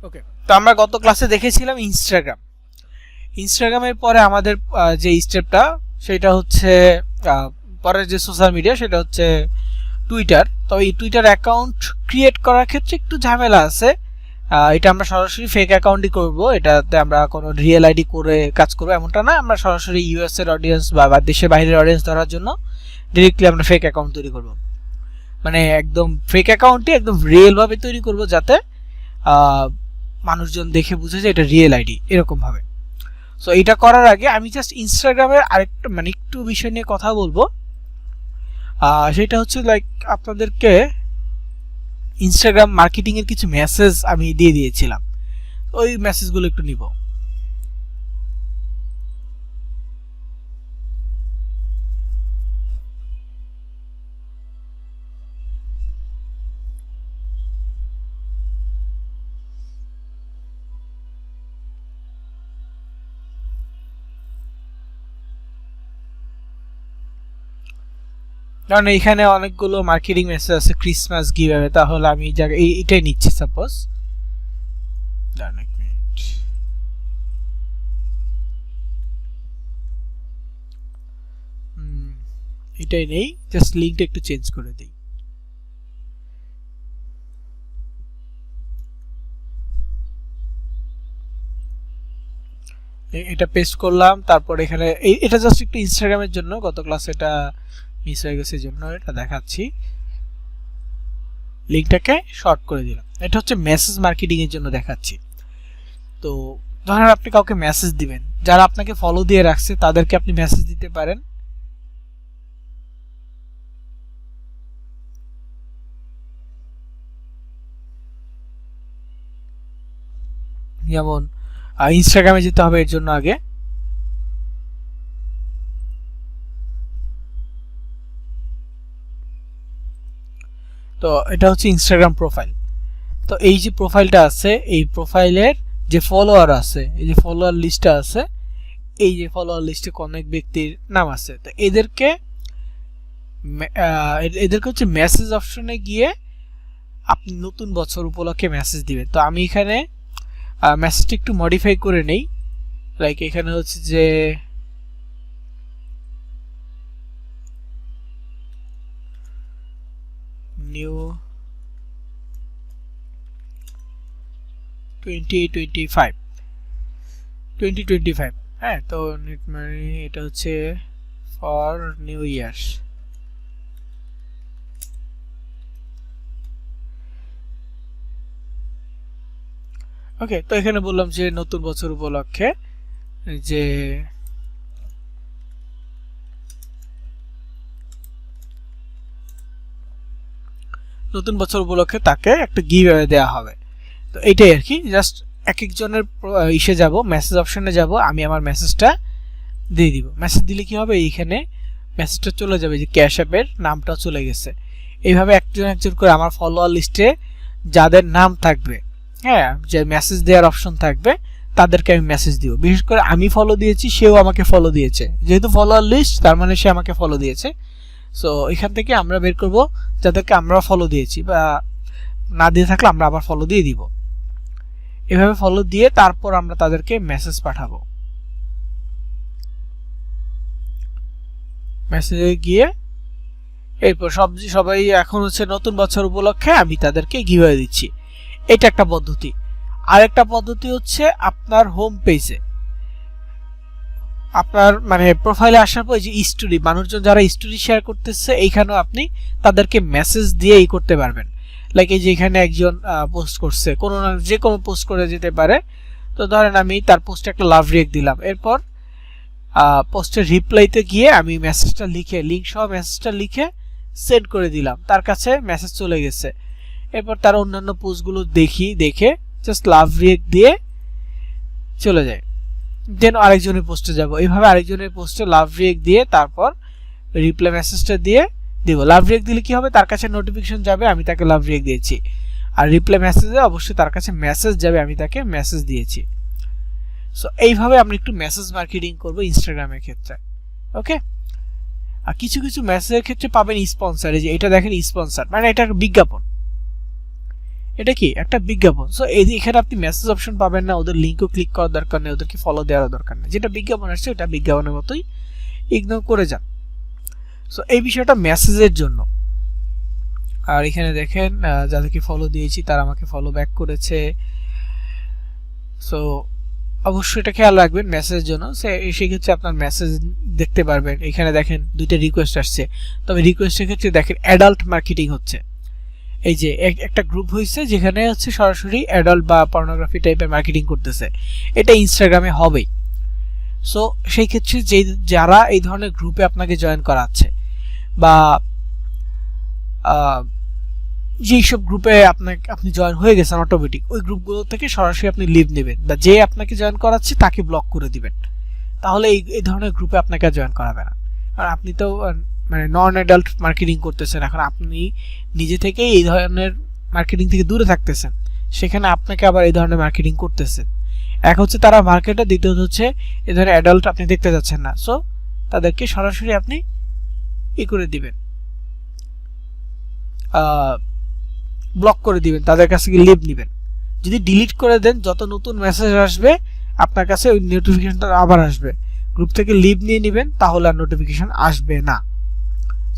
ওকে, তো আমরা গত ক্লাসে দেখেছিলাম ইনস্টাগ্রামের পরে আমাদের যে স্টেপটা সেটা হচ্ছে পরের যে সোশ্যাল মিডিয়া সেটা হচ্ছে টুইটার। তো এই টুইটার অ্যাকাউন্ট ক্রিয়েট করার ক্ষেত্রে একটু ঝামেলা আছে। এটা আমরা সরাসরি ফেক অ্যাকাউন্টই করব, এটাতে আমরা কোনো রিয়েল আইডি করে কাজ করবো এমনটা না। আমরা সরাসরি ইউএস এর অডিয়েন্স বা দেশের বাইরের অডিয়েন্স ধরার জন্য ডিরেক্টলি আমরা ফেক অ্যাকাউন্ট তৈরি করব, মানে একদম ফেক অ্যাকাউন্টই একদম রিয়েল ভাবে তৈরি করব যাতে মানুষজন দেখে বুঝে যে এটা রিয়েল আইডি এরকম ভাবে। সো এটা করার আগে আমি জাস্ট ইনস্টাগ্রামের আরেকটা মানে একটু বিষয় নিয়ে কথা বলবো। সেটা হচ্ছে লাইক আপনাদেরকে ইনস্টাগ্রাম মার্কেটিং এর কিছু মেসেজ আমি দিয়ে দিয়েছিলাম, ওই মেসেজগুলো একটু নিব। কারণ এখানে অনেকগুলো মার্কেটিং মেসেজ আছে, ক্রিসমাস গিভঅ্যাওয়ে, তাহলে আমি এইটাই নিচ্ছি সাপোজ। এটাই নেই, জাস্ট লিঙ্কটা একটু চেঞ্জ করে দিই। এটা পেস্ট করলাম, তারপর এখানে এটা জাস্ট একটু ইনস্টাগ্রামের জন্য, গত ক্লাসে এটা মিস হয়ে গেছে জন্য এটা দেখাচ্ছি। লিঙ্কটাকে শর্ট করে দিলাম, এটা হচ্ছে মেসেজ মার্কেটিং এর জন্য দেখাচ্ছি। তো ধরেন আপনি কাউকে মেসেজ দিবেন, যারা আপনাকে ফলো দিয়ে রাখছে তাদেরকে আপনি মেসেজ দিতে পারেন। যেমন ইনস্টাগ্রামে যেতে হবে এর জন্য আগে। তো এটা হচ্ছে ইনস্টাগ্রাম প্রোফাইল। তো এই যে প্রোফাইলটা আছে, এই প্রোফাইলের যে ফলোয়ার আছে, এই যে ফলোয়ার লিস্টটা আছে, এই যে ফলোয়ার লিস্টে অনেক ব্যক্তির নাম আছে। তো এদেরকে হচ্ছে মেসেজ অপশনে গিয়ে আপনি নতুন বছর উপলক্ষে মেসেজ দিবেন। তো আমি এখানে মেসেজটা একটু মডিফাই করে নেই, লাইক এখানে হচ্ছে যে নিউ 2025, হ্যাঁ। তো নেট মানি এটা হচ্ছে ফর নিউ ইয়ার। ওকে, তো এখানে বললাম যে নতুন বছর উপলক্ষে যে নতুন বছর উপলক্ষে তাকে একটা গিভঅ্যাওয়ে দেওয়া হবে। তো এইটাই আর কি, জাস্ট এক একজনের ইসে যাব, মেসেজ অপশনে যাব, আমি আমার মেসেজটা দিয়ে দিব। মেসেজ দিলে কি হবে, এইখানে মেসেজটা চলে যাবে, যে ক্যাশ অ্যাপের নামটা চলে গেছে। এইভাবে একজন একজন করে আমার ফলোয়ার লিস্টে যাদের নাম থাকবে, হ্যাঁ, যে মেসেজ দেওয়ার অপশন থাকবে তাদেরকে আমি মেসেজ দিব। বিশেষ করে আমি ফলো দিয়েছি, সেও আমাকে ফলো দিয়েছে, যেহেতু ফলোয়ার লিস্ট তার মানে সে আমাকে ফলো দিয়েছে। সো এখান থেকে আমরা বের করব যাদেরকে আমরা ফলো দিয়েছি, বা না দিয়ে থাকলে আমরা আবার ফলো দিয়ে দিব। এভাবে ফলো দিয়ে তারপর আমরা তাদেরকে মেসেজ পাঠাবো। মেসেজে গিয়ে এরপর সবাই এখন হচ্ছে নতুন বছর উপলক্ষে আমি তাদেরকে গিভঅ্যাওয়ে দিচ্ছি। এটা একটা পদ্ধতি। আরেকটা পদ্ধতি হচ্ছে আপনার হোম পেজে, আপনার মানে প্রোফাইলে আসার পর যে স্টোরি, মানুষজন যারা স্টোরি শেয়ার করতেছে এইখানেও আপনি তাদেরকে মেসেজ দিয়ে করতে পারবেন। লাইক এই যে এখানে একজন পোস্ট করছে, কোনো না যে কোনো পোস্ট করে যেতে পারে। তো ধরেন আমি তার পোস্টে একটা লাভ রিয়েক্ট দিলাম, এরপর পোস্টের রিপ্লাইতে গিয়ে আমি মেসেজটা লিখে, লিঙ্ক সহ মেসেজটা লিখে সেন্ড করে দিলাম, তার কাছে মেসেজ চলে গেছে। এরপর তার অন্যান্য পোস্টগুলো দেখে জাস্ট লাভ রিয়েক্ট দিয়ে চলে যায়, দেন আরেকজনের পোস্টে যাব। এইভাবে আরেকজনের পোস্টে লাভ রিয়েক্ট দিয়ে তারপর রিপ্লাই মেসেজটা দিয়ে দিব। লাভ রিয়েক্ট দিলে কি হবে, তার কাছে নোটিফিকেশন যাবে আমি তাকে লাভ রিয়েক্ট দিয়েছি, আর রিপ্লাই মেসেজে অবশ্যই তার কাছে মেসেজ যাবে আমি তাকে মেসেজ দিয়েছি। সো এইভাবে আমরা একটু মেসেজ মার্কেটিং করব ইনস্টাগ্রামের ক্ষেত্রে। ওকে, আর কিছু কিছু মেসেজের ক্ষেত্রে পাবেন স্পন্সর। এই যে এটা দেখেন স্পন্সর, মানে এটা বিজ্ঞাপন। এটা কি একটা বিজ্ঞাপন। সো এই যে এখানে আপনি মেসেজ অপশন পাবেন না, ওদের লিঙ্কও ক্লিক করার দরকার নেই, ওদেরকে ফলো দেওয়ার দরকার নেই, যেটা বিজ্ঞাপন আসছে ওটা বিজ্ঞাপনের মতোই ইগনোর করে যান। সো এই বিষয়টা মেসেজের জন্য। আর এখানে দেখেন যাদেরকে ফলো দিয়েছি তারা আমাকে ফলো ব্যাক করেছে। সো অবশ্যই এটা খেয়াল রাখবেন মেসেজের জন্য। সেক্ষেত্রে আপনার মেসেজ দেখতে পারবেন। এখানে দেখেন দুইটা রিকোয়েস্ট আসছে, তবে রিকোয়েস্টের ক্ষেত্রে দেখেন অ্যাডাল্ট মার্কেটিং হচ্ছে। এই যে একটা গ্রুপ হয়েছে যেখানে হচ্ছে সরাসরি অ্যাডাল্ট বা পর্নোগ্রাফি টাইপের মার্কেটিং করতেছে, এটা ইনস্টাগ্রামে হবেই। সো সেই ক্ষেত্রে যারা এই ধরনের গ্রুপে আপনাকে জয়েন করাচ্ছে বা যেসব গ্রুপে আপনি জয়েন হয়ে গেছেন অটোমেটিক, ওই গ্রুপগুলো থেকে সরাসরি আপনি লিভ নেবেন বা যে আপনাকে জয়েন করাচ্ছে তাকে ব্লক করে দিবেন। তাহলে এই ধরনের গ্রুপে আপনাকে জয়েন করাবে না। আর আপনি তো মানে নন অ্যাডাল্ট মার্কেটিং করতেছেন, এখন আপনি নিজে থেকেই এই ধরনের মার্কেটিং থেকে দূরে থাকতেছেন, সেখানে আপনাকে আবার এই ধরনের মার্কেটিং করতেছেন। এক হচ্ছে তারা মার্কেটার, দ্বিতীয়ত হচ্ছে এই ধরনের অ্যাডাল্ট আপনি দেখতে যাচ্ছেন না। সো তাদেরকে সরাসরি আপনি করে দিবেন, ব্লক করে দিবেন, তাদের কাছ থেকে লিভ নেবেন। যদি ডিলিট করে দেন, যত নতুন মেসেজ আসবে আপনার কাছে ওই নোটিফিকেশনটা আবার আসবে। গ্রুপ থেকে লিভ নিয়ে নেবেন, তাহলে আর নোটিফিকেশন আসবে না।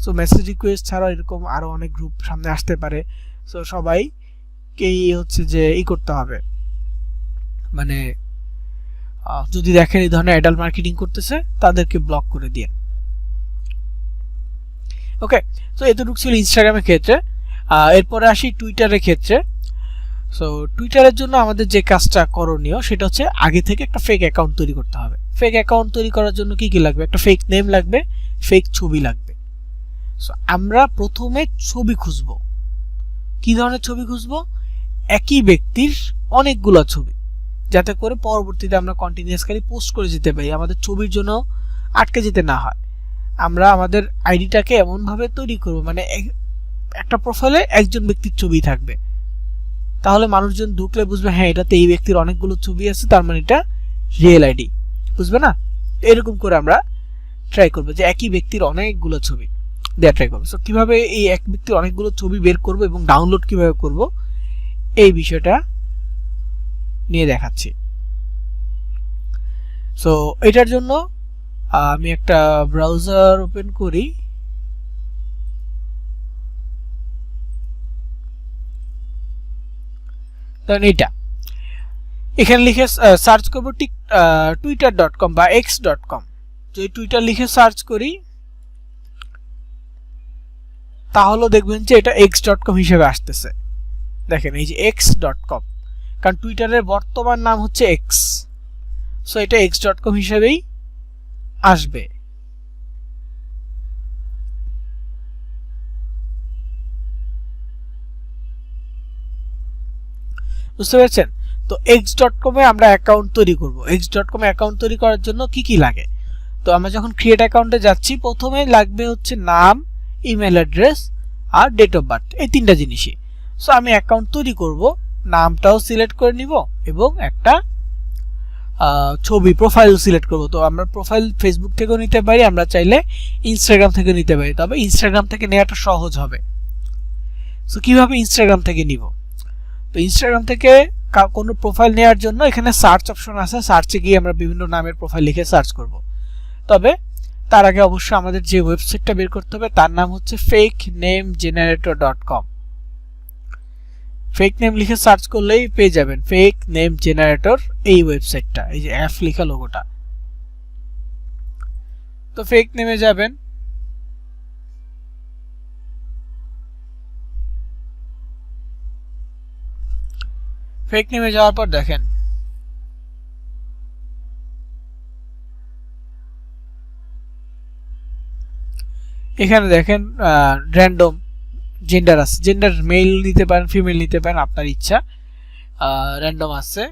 সো মেসেজ রিকোয়েস্ট ছাড়াও এরকম আরো অনেক গ্রুপ সামনে আসতে পারে। সো সবাইকেই হচ্ছে যে করতে হবে, মানে যদি দেখেন এই ধরনের অ্যাডাল্ট মার্কেটিং করতেছে তাদেরকে ব্লক করে দিন। ওকে, তো এতটুকু ছিল ইনস্টাগ্রামের ক্ষেত্রে। এরপরে আসি টুইটারের ক্ষেত্রে। সো টুইটারের জন্য আমাদের যে কাজটা করণীয় সেটা হচ্ছে আগে থেকে একটা ফেক অ্যাকাউন্ট তৈরি করতে হবে। ফেক অ্যাকাউন্ট তৈরি করার জন্য কি লাগবে? একটা ফেক নেম লাগবে, ফেক ছবি লাগবে। সো আমরা প্রথমে ছবি খুঁজব। কি ধরনের ছবি খুঁজব? একই ব্যক্তির অনেকগুলো ছবি, যাতে করে পরবর্তীতে আমরা কন্টিনিউয়াসলি পোস্ট করে যেতে পারি, আমাদের ছবির জন্য আটকে যেতে না হয়। আমরা আমাদের আইডিটাকে এমনভাবে তৈরি করব, মানে একটা প্রোফাইলে একজন ব্যক্তির ছবি থাকবে, তাহলে মানুষজন ঢুকলে বুঝবে হ্যাঁ এটাতে এই ব্যক্তির অনেকগুলো ছবি আছে, তার মানে এটা রিয়েল আইডি, বুঝবে না? এরকম করে আমরা ট্রাই করব যে একই ব্যক্তির অনেকগুলো ছবি দেওয়া ট্রাই করবো। সো কিভাবে এই এক ব্যক্তির অনেকগুলো ছবি বের করব এবং ডাউনলোড কিভাবে করব এই বিষয়টা নিয়ে দেখাচ্ছি। সো এটার জন্য আমি একটা ব্রাউজার ওপেন করি। ধরেন এটা, এখানে লিখে সার্চ করব ঠিক twitter.com বা x.com। যদি টুইটার লিখে সার্চ করি তাহলে দেখবেন যে এটা x.com হিসেবে আসতেছে। দেখেন এই যে x.com, কারণ টুইটারের বর্তমান নাম হচ্ছে x। সো এটা x.com হিসেবেই আসবে। বুঝতে পেরেছেন? তো x.com এ আমরা অ্যাকাউন্ট তৈরি করব। x.com এ অ্যাকাউন্ট তৈরি করার জন্য কি কি লাগে? তো আমরা যখন ক্রিয়েট অ্যাকাউন্টে যাচ্ছি, প্রথমে লাগবে হচ্ছে নাম, ইমেল অ্যাড্রেস আর ডেট অফ বার্থ, এই তিনটা জিনিসই। সো আমি অ্যাকাউন্ট তৈরি করব, নামটাও সিলেক্ট করে নিব এবং একটা ছবি প্রোফাইল সিলেক্ট করব। তো আমরা প্রোফাইল ফেসবুক থেকেও নিতে পারি, আমরা চাইলে ইনস্টাগ্রাম থেকে নিতে পারি, তবে ইনস্টাগ্রাম থেকে নেওয়াটা সহজ হবে। সো কিভাবে ইনস্টাগ্রাম থেকে নিব? তো ইনস্টাগ্রাম থেকে কোনো প্রোফাইল নেওয়ার জন্য এখানে সার্চ অপশন আছে, সার্চে গিয়ে আমরা বিভিন্ন নামের প্রোফাইল লিখে সার্চ করব। তবে তার আগে অবশ্যই আমাদের যে ওয়েবসাইটটা বের করতে হবে তার নাম হচ্ছে fakenamegenerator.com। ফেক নেম লিখে সার্চ করলেই পেয়ে যাবেন ফেক নেম জেনারেটর, এই ওয়েবসাইটটা, এই যে এফ লেখা লোগোটা। তো ফেক নেমে যাবেন, ফেক নেমে যাওয়ার পর দেখেন এখানে দেখেন র্যান্ডম জেন্ডার আছে, জেন্ডার মেল নিতে পারেন, ফিমেল নিতে পারেন, আপনার ইচ্ছা। র্যান্ডম আছে।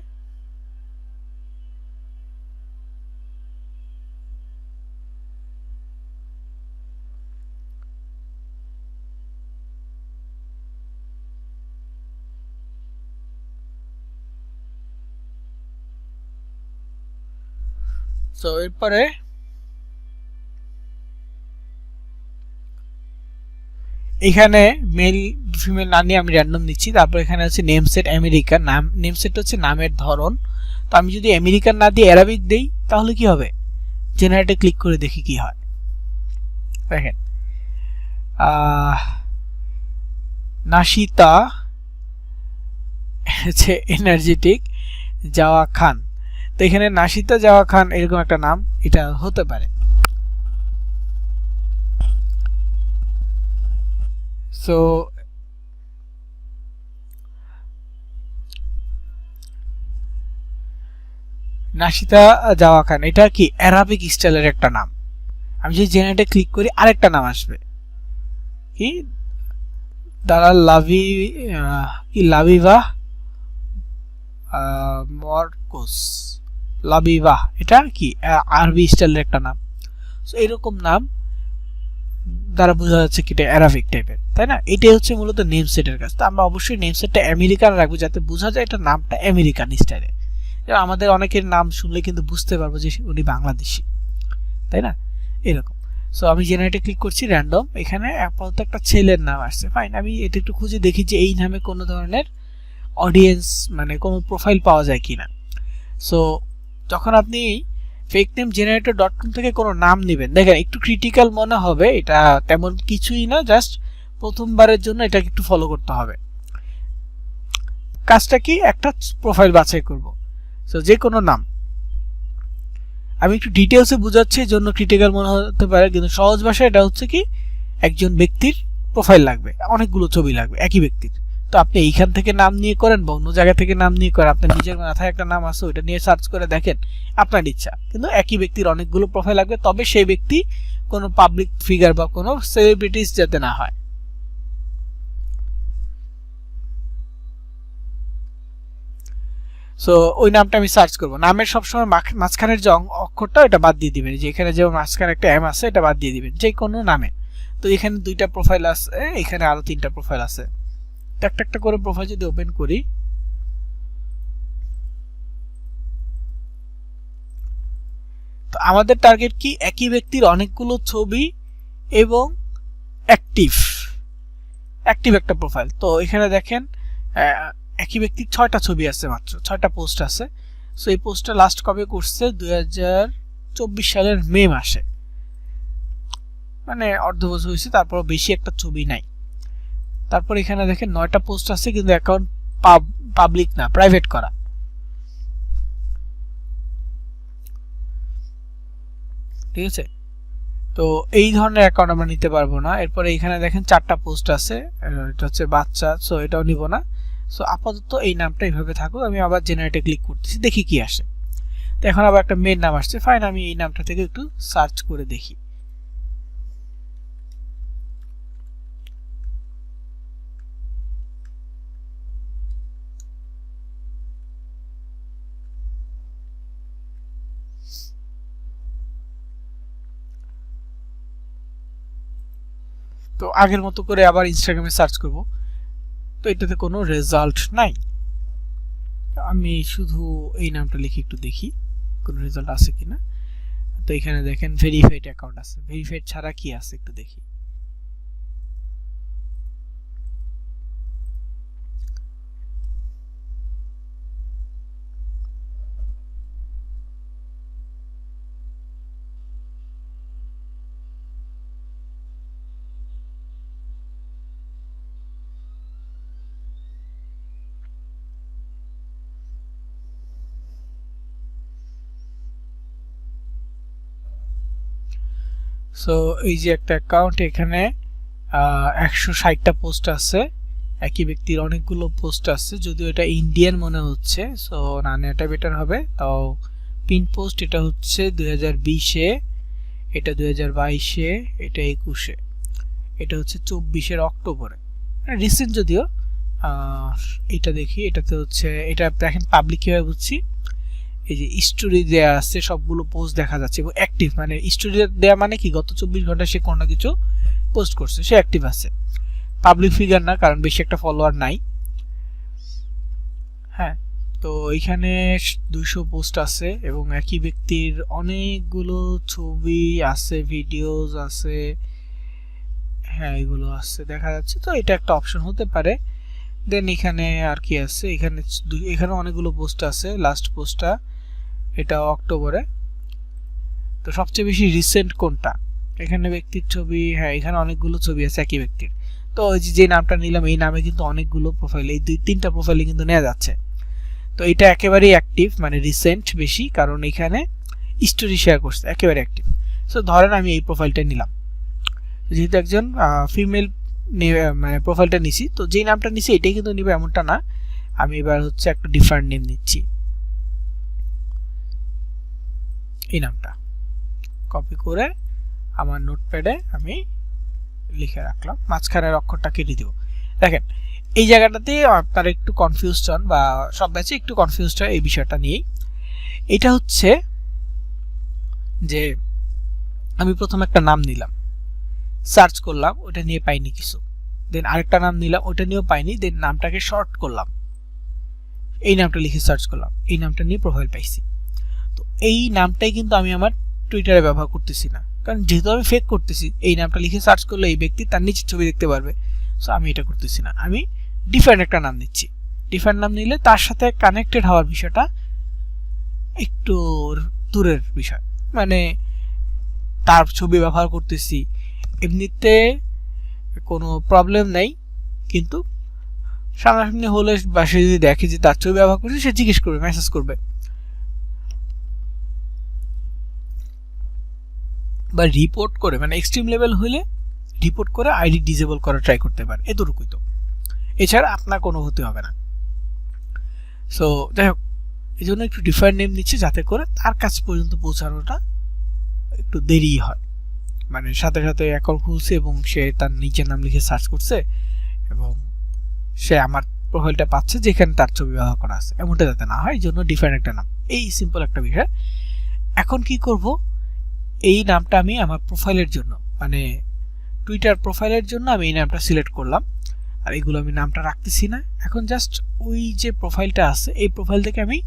সো এরপরে এখানে মেল ফিমেল না নিয়ে আমি র্যান্ডম নিচ্ছি। তারপর এখানে হচ্ছে নেম সেট আমেরিকান, নাম নেম সেট হচ্ছে নামের ধরন। তো আমি যদি আমেরিকান না দিয়ে অ্যারাবিক দেই তাহলে কি হবে, জেনারেটে ক্লিক করে দেখি কি হয়। দেখেন নাশিতা হচ্ছে এনার্জেটিক জাওয়া খান। তো এখানে নাশিতা জাওয়া খান এরকম একটা নাম এটা হতে পারে। সো নাশিতা জাওয়া খান এটা কি অ্যারাবিক স্টাইলের একটা নাম। আমি যদি জেনারেটে ক্লিক করি আরেকটা নাম আসবে কি দালাল লাভি কি লাভিভা মরকোস লাভিভা, এটা কি আরবি স্টাইলের একটা নাম। সো এরকম নাম দ্বারা বোঝা যাচ্ছে কি এটা অ্যারাবিক টাইপের, তাই না? এটাই হচ্ছে মূলত নেম সেটের কাজ। তো আমরা অবশ্যই নেম সেটটা আমেরিকান রাখবো যাতে বোঝা যায় এটা নামটা আমেরিকান স্টাইলের। আমাদের অনেকের নাম শুনলে কিন্তু বুঝতে পারবো যে উনি বাংলাদেশি, তাই না? এরকম। সো আমি জেনারেটে ক্লিক করছি র্যান্ডম, এখানে আপাতত একটা ছেলের নাম আসছে, ফাইন। আমি এটা একটু খুঁজে দেখি যে এই নামে কোনো ধরনের অডিয়েন্স মানে কোনো প্রোফাইল পাওয়া যায় কিনা। সো যখন আপনি fakename-generator.com থেকে কোনো নাম নেবেন, দেখেন একটু ক্রিটিক্যাল মনে হবে, এটা তেমন কিছুই না, জাস্ট প্রথমবারের জন্য এটা একটু ফলো করতে হবে। কাজটা কি, একটা প্রোফাইল বাছাই করব। সো যে কোনো নাম, আমি একটু ডিটেলসে বোঝাচ্ছি এই জন্য ক্রিটিক্যাল মনে হতে পারে, কিন্তু সহজ ভাষায় এটা হচ্ছে কি একজন ব্যক্তির প্রোফাইল লাগবে, অনেকগুলো ছবি লাগবে একই ব্যক্তির। তো আপনি এইখান থেকে নাম নিয়ে করেন বা অন্য জায়গা থেকে নাম নিয়ে করেন, আপনার নিজের মাথায় একটা নাম আছে ওইটা নিয়ে সার্চ করে দেখেন, আপনার ইচ্ছা। কিন্তু একই ব্যক্তির অনেকগুলো প্রোফাইল লাগবে, তবে সেই ব্যক্তি কোনো পাবলিক ফিগার বা কোনো সেলিব্রিটিস যাতে না হয়। সো ওই নামটা আমি সার্চ করব। নামের সবসময় মাঝখানের যে অক্ষরটা এটা বাদ দিয়ে দিবেন, যে এখানে যে মাঝখানে একটা এম আছে এটা বাদ দিয়ে দিবেন যে কোনো নামে। তো এখানে 2টা প্রোফাইল আছে, এখানে আরো 3টা প্রোফাইল আছে। একটা একটা করে প্রোফাইল যদি ওপেন করি, তো আমাদের টার্গেট কি একই ব্যক্তির অনেকগুলো ছবি এবং অ্যাক্টিভ একটা প্রোফাইল। তো এখানে দেখেন একই ব্যক্তির 6টা ছবি আছে, মাত্র 6টা পোস্ট আছে। সো এই পোস্টটা লাস্ট কবে করছে 2024 সালের মে মাসে, মানে অর্ধ বছর হয়েছে, তারপর বেশি একটা ছবি নাই। তারপর এখানে দেখেন 9টা পোস্ট আছে, কিন্তু অ্যাকাউন্ট পাবলিক না, প্রাইভেট করা। ঠিক আছে, তো এই ধরনের অ্যাকাউন্ট আমরা নিতে পারবো না। এরপরে এখানে দেখেন 4টা পোস্ট আছে, এটা হচ্ছে বাচ্চা, সো এটাও নিব না। সো আপাতত এই নামটা এইভাবে থাকুক। আমি আবার জেনারেটে ক্লিক করতেছি, দেখি কি আসে। তো এখন আবার একটা মেয়ের নাম আসছে, ফাইন। আমি এই নামটা থেকে একটু সার্চ করে দেখি। তো আগের মতো করে আবার ইনস্টাগ্রামে সার্চ করব, তো এটাতে কোনো রেজাল্ট নাই। আমি শুধু এই নামটা লিখে একটু দেখি কোনো রেজাল্ট আছে কিনা। তো এখানে দেখেন ভেরিফাইড অ্যাকাউন্ট আছে, ভেরিফাইড ছাড়া কি আছে একটু দেখি। সো এই যে একটা অ্যাকাউন্ট, এখানে 160টা পোস্ট আছে, একই ব্যক্তির অনেকগুলো পোস্ট আছে, যদিও এটা ইন্ডিয়ান মনে হচ্ছে। সো না, এটা বেটার হবে। তাও পিন পোস্ট এটা হচ্ছে 2020-এ, এটা 2022-এ, এটা 21-এ, এটা হচ্ছে 24-এর অক্টোবরে, রিসেন্ট যদিও। এটা দেখি, এটাতে হচ্ছে, এটা দেখেন পাবলিক কিভাবে বুঝছি, এই যে স্টোরি দেয়া আছে, সবগুলো পোস্ট দেখা যাচ্ছে এবং অ্যাক্টিভ। মানে স্টোরি দেয়া মানে কি গত 24 ঘন্টা সে কোনো কিছু পোস্ট করছে, সে অ্যাক্টিভ আছে, পাবলিক ফিগার না, কারণ বেশি একটা ফলোয়ার নাই। হ্যাঁ, তো এখানে 200 পোস্ট আছে এবং একই ব্যক্তির অনেকগুলো ছবি আছে, ভিডিওস আছে। হ্যাঁ এগুলো আছে দেখা যাচ্ছে, তো এটা একটা অপশন হতে পারে। দেন এখানে আর কি আছে, এখানে অনেকগুলো পোস্ট আছে। লাস্ট পোস্টটা এটা অক্টোবরে। তো সবচেয়ে বেশি রিসেন্ট কোনটা, এখানে ব্যক্তির ছবি, হ্যাঁ এখানে অনেকগুলো ছবি আছে একই ব্যক্তির। তো ওই যে নামটা নিলাম এই নামে কিন্তু অনেকগুলো প্রোফাইল, এই 2-3টা প্রোফাইলে কিন্তু নেওয়া যাচ্ছে। তো এটা একেবারেই অ্যাক্টিভ, মানে রিসেন্ট বেশি, কারণ এখানে স্টোরি শেয়ার করছে, একেবারে অ্যাক্টিভ। সো ধরেন আমি এই প্রোফাইলটা নিলাম, যেহেতু একজন ফিমেল মানে প্রোফাইলটা নিছি, তো যেই নামটা নিছি এটাই কিন্তু নিবে এমনটা না। আমি এবার হচ্ছে একটা ডিফারেন্ট নেম নিচ্ছি, এই নামটা কপি করে আমার নোটপ্যাডে আমি লিখে রাখলাম, মাঝখানের অক্ষরটা কেটে দিব। দেখেন এই জায়গাটাতে আপনারা একটু কনফিউজড হন, বা সব ব্যাচে একটু কনফিউজড হয় এই বিষয়টা নিয়েই। এটা হচ্ছে যে আমি প্রথম একটা নাম নিলাম, সার্চ করলাম, ওটা নিয়ে পাইনি কিছু। দেন আরেকটা নাম নিলাম, ওটা নিয়েও পাইনি। দেন নামটাকে শর্ট করলাম, এই নামটা লিখে সার্চ করলাম, এই নামটা নিয়ে প্রোফাইল পাইছি। তো এই নামটাই কিন্তু আমি আমার টুইটারে ব্যবহার করতেছি না, কারণ যেহেতু আমি ফেক করতেছি, এই নামটা লিখে সার্চ করলে এই ব্যক্তি তার নিচের ছবি দেখতে পারবে। সো আমি এটা করতেছি না, আমি ডিফারেন্ট একটা নাম নিচ্ছি। ডিফারেন্ট নাম নিলে তার সাথে কানেক্টেড হওয়ার বিষয়টা একটু দূরের বিষয়, মানে তার ছবি ব্যবহার করতেছি, এমনিতে কোনো প্রবলেম নেই, কিন্তু সামনাসামনি হলে বা সে যদি দেখে যে তার ছবি ব্যবহার করছে, সে জিজ্ঞেস করবে, মেসেজ করবে, বা রিপোর্ট করে, মানে এক্সট্রিম লেভেল হলে রিপোর্ট করে আইডি ডিসেবল করা ট্রাই করতে পারে, এতটুকুই। তো এছাড়া আপনার কোনো হতে হবে না। সো যাই হোক, এই জন্য একটু ডিফারেন্ট নেম নিচ্ছে, যাতে করে তার কাছ পর্যন্ত পৌঁছানোটা একটু দেরি হয়, মানে সাথে সাথে অ্যাকাউন্ট খুলছে এবং সে তার নিজের নাম লিখে সার্চ করছে এবং সে আমার প্রোফাইলটা পাচ্ছে যেখানে তার ছবি ব্যবহার করা আছে, এমনটা যাতে না হয়, এই জন্য ডিফারেন্ট একটা নাম। এই সিম্পল একটা বিষয়। এখন কি করব, এই নামটা আমি আমার প্রোফাইলের জন্য, মানে টুইটার প্রোফাইলের জন্য আমি এই নামটা সিলেক্ট করলাম, আর এগুলো আমি নামটা রাখতেছি না। এখন জাস্ট ওই যে প্রোফাইলটা আছে, এই প্রোফাইল থেকে আমি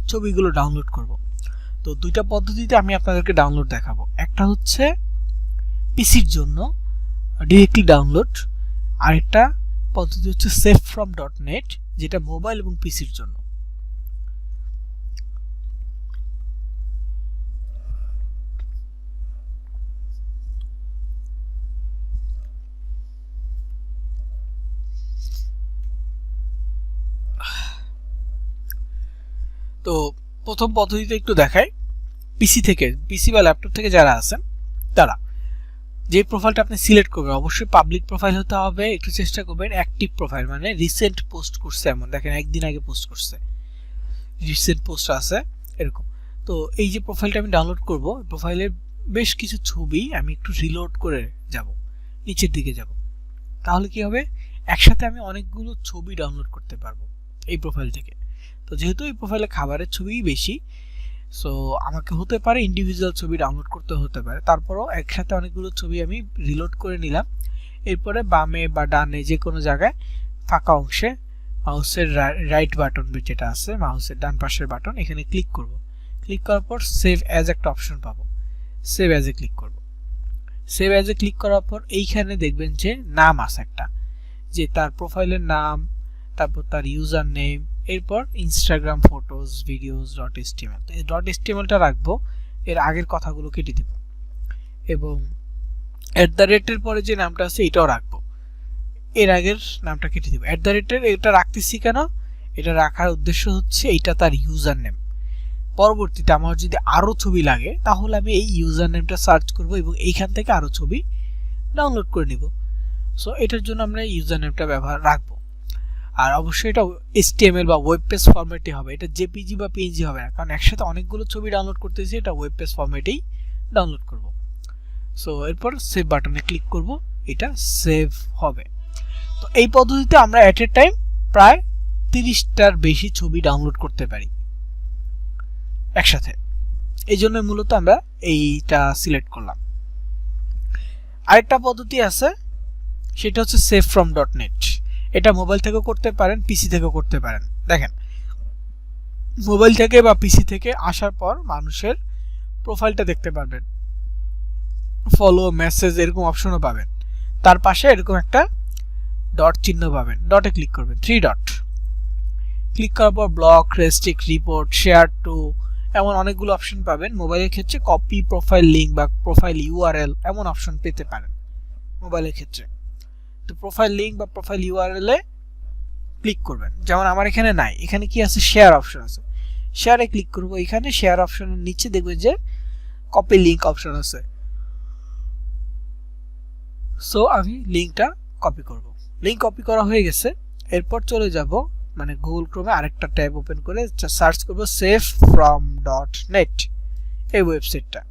ছবিগুলো ডাউনলোড করব। তো দুইটা পদ্ধতিতে আমি আপনাদেরকে ডাউনলোড দেখাবো, একটা হচ্ছে পিসির জন্য ডিরেক্টলি ডাউনলোড, আরেকটা পদ্ধতি হচ্ছে savefrom.net, যেটা মোবাইল এবং পিসির জন্য। তো প্রথম পদ্ধতিতে একটু দেখাই, পিসি বা ল্যাপটপ থেকে যারা আছেন তারা যে প্রোফাইলটা আপনি সিলেক্ট করবেন, অবশ্যই পাবলিক প্রোফাইল হতে হবে। একটু চেষ্টা করবেন অ্যাক্টিভ প্রোফাইল, মানে রিসেন্ট পোস্ট করছে এমন, দেখেন একদিন আগে পোস্ট করছে, রিসেন্ট পোস্ট আছে এরকম। তো এই যে প্রোফাইলটা আমি ডাউনলোড করব, প্রোফাইলের বেশ কিছু ছবি আমি একটু রিলোড করে যাব, নিচের দিকে যাব, তাহলে কি হবে, একসাথে আমি অনেকগুলো ছবি ডাউনলোড করতে পারবো এই প্রোফাইল থেকে। তো যেহেতু এই প্রোফাইলে খাবারের ছবিই বেশি, সো আমাকে হতে পারে ইন্ডিভিজুয়াল ছবি ডাউনলোড করতে হতে পারে, তারপরও একসাথে অনেকগুলো ছবি আমি রিলোড করে নিলাম। এরপরে বামে বা ডানে যে কোনো জায়গায় ফাঁকা অংশে মাউসের রাইট বাটন যেটা আছে, মাউসের ডান পাশের বাটন, এখানে ক্লিক করব। ক্লিক করার পর সেভ অ্যাজ একটা অপশন পাবো, সেভ অ্যাজে ক্লিক করব। সেভ অ্যাজে ক্লিক করার পর এইখানে দেখবেন যে নাম আছে একটা, যে তার প্রোফাইলের নাম, তারপর তার ইউজার নেম, এরপর ইনস্টাগ্রাম ফটোজ ভিডিওস .html। তো এই .htmlটা রাখবো, এর আগের কথাগুলো কেটে দিব, এবং @এর পরে যে নামটা আছে এটাও রাখবো, এর আগের নামটা কেটে দিব। @এর এটা রাখতেছি কেন, এটা রাখার উদ্দেশ্য হচ্ছে এইটা তার ইউজার নেম। পরবর্তীতে আমার যদি আরো ছবি লাগে তাহলে আমি এই ইউজার নেমটা সার্চ করব এবং এইখান থেকে আরো ছবি ডাউনলোড করে নিব। সো এটার জন্য আমরা ইউজার নেমটা ব্যবহার রাখবো। আর অবশ্যই এটা HTML বা ওয়েব পেজ ফরম্যাটে হবে, এটা জেপিজি বা পিএনজি হবে না, কারণ একসাথে অনেকগুলো ছবি ডাউনলোড করতেছি, এটা ওয়েব পেজ ফরম্যাটেই ডাউনলোড করব। সো এরপর সেভ বাটনে ক্লিক করব, এটা সেভ হবে। তো এই পদ্ধতিতে আমরা এট এ টাইম প্রায় 30টার বেশি ছবি ডাউনলোড করতে পারি একসাথে, এই জন্য মূলত আমরা এইটা সিলেক্ট করলাম। আরেকটা পদ্ধতি আছে, সেটা হচ্ছে savefrom.net। এটা মোবাইল থেকেও করতে পারেন, পিসি থেকেও করতে পারেন। দেখেন মোবাইল থেকে বা পিসি থেকে আসার পর মানুষের প্রোফাইলটা দেখতে পারবেন, ফলো মেসেজ এরকম অপশনও পাবেন। তার পাশে এরকম একটা ডট চিহ্ন পাবেন, ডটে ক্লিক করবেন, 3 ডট ক্লিক করার পর block, restrict, report, share two, এমন অনেকগুলো অপশন পাবেন। মোবাইলের ক্ষেত্রে কপি প্রোফাইল লিঙ্ক বা প্রোফাইল ইউআরএল এমন অপশন পেতে পারেন মোবাইলের ক্ষেত্রে। তো প্রোফাইল লিঙ্ক বা প্রোফাইল ইউআরএল এ ক্লিক করবেন, যেমন আমার এখানে নাই, এখানে কি আছে, শেয়ার অপশন আছে, শেয়ারে ক্লিক করব। এখানে শেয়ার অপশনের নিচে দেখবেন যে কপি লিঙ্ক অপশন আছে, সো আমি লিঙ্কটা কপি করব। লিঙ্ক কপি করা হয়ে গেছে। এরপর চলে যাব মানে গুগল ক্রোমে আরেকটা ট্যাব ওপেন করে সার্চ করব safefrom.net, এই ওয়েবসাইটটা।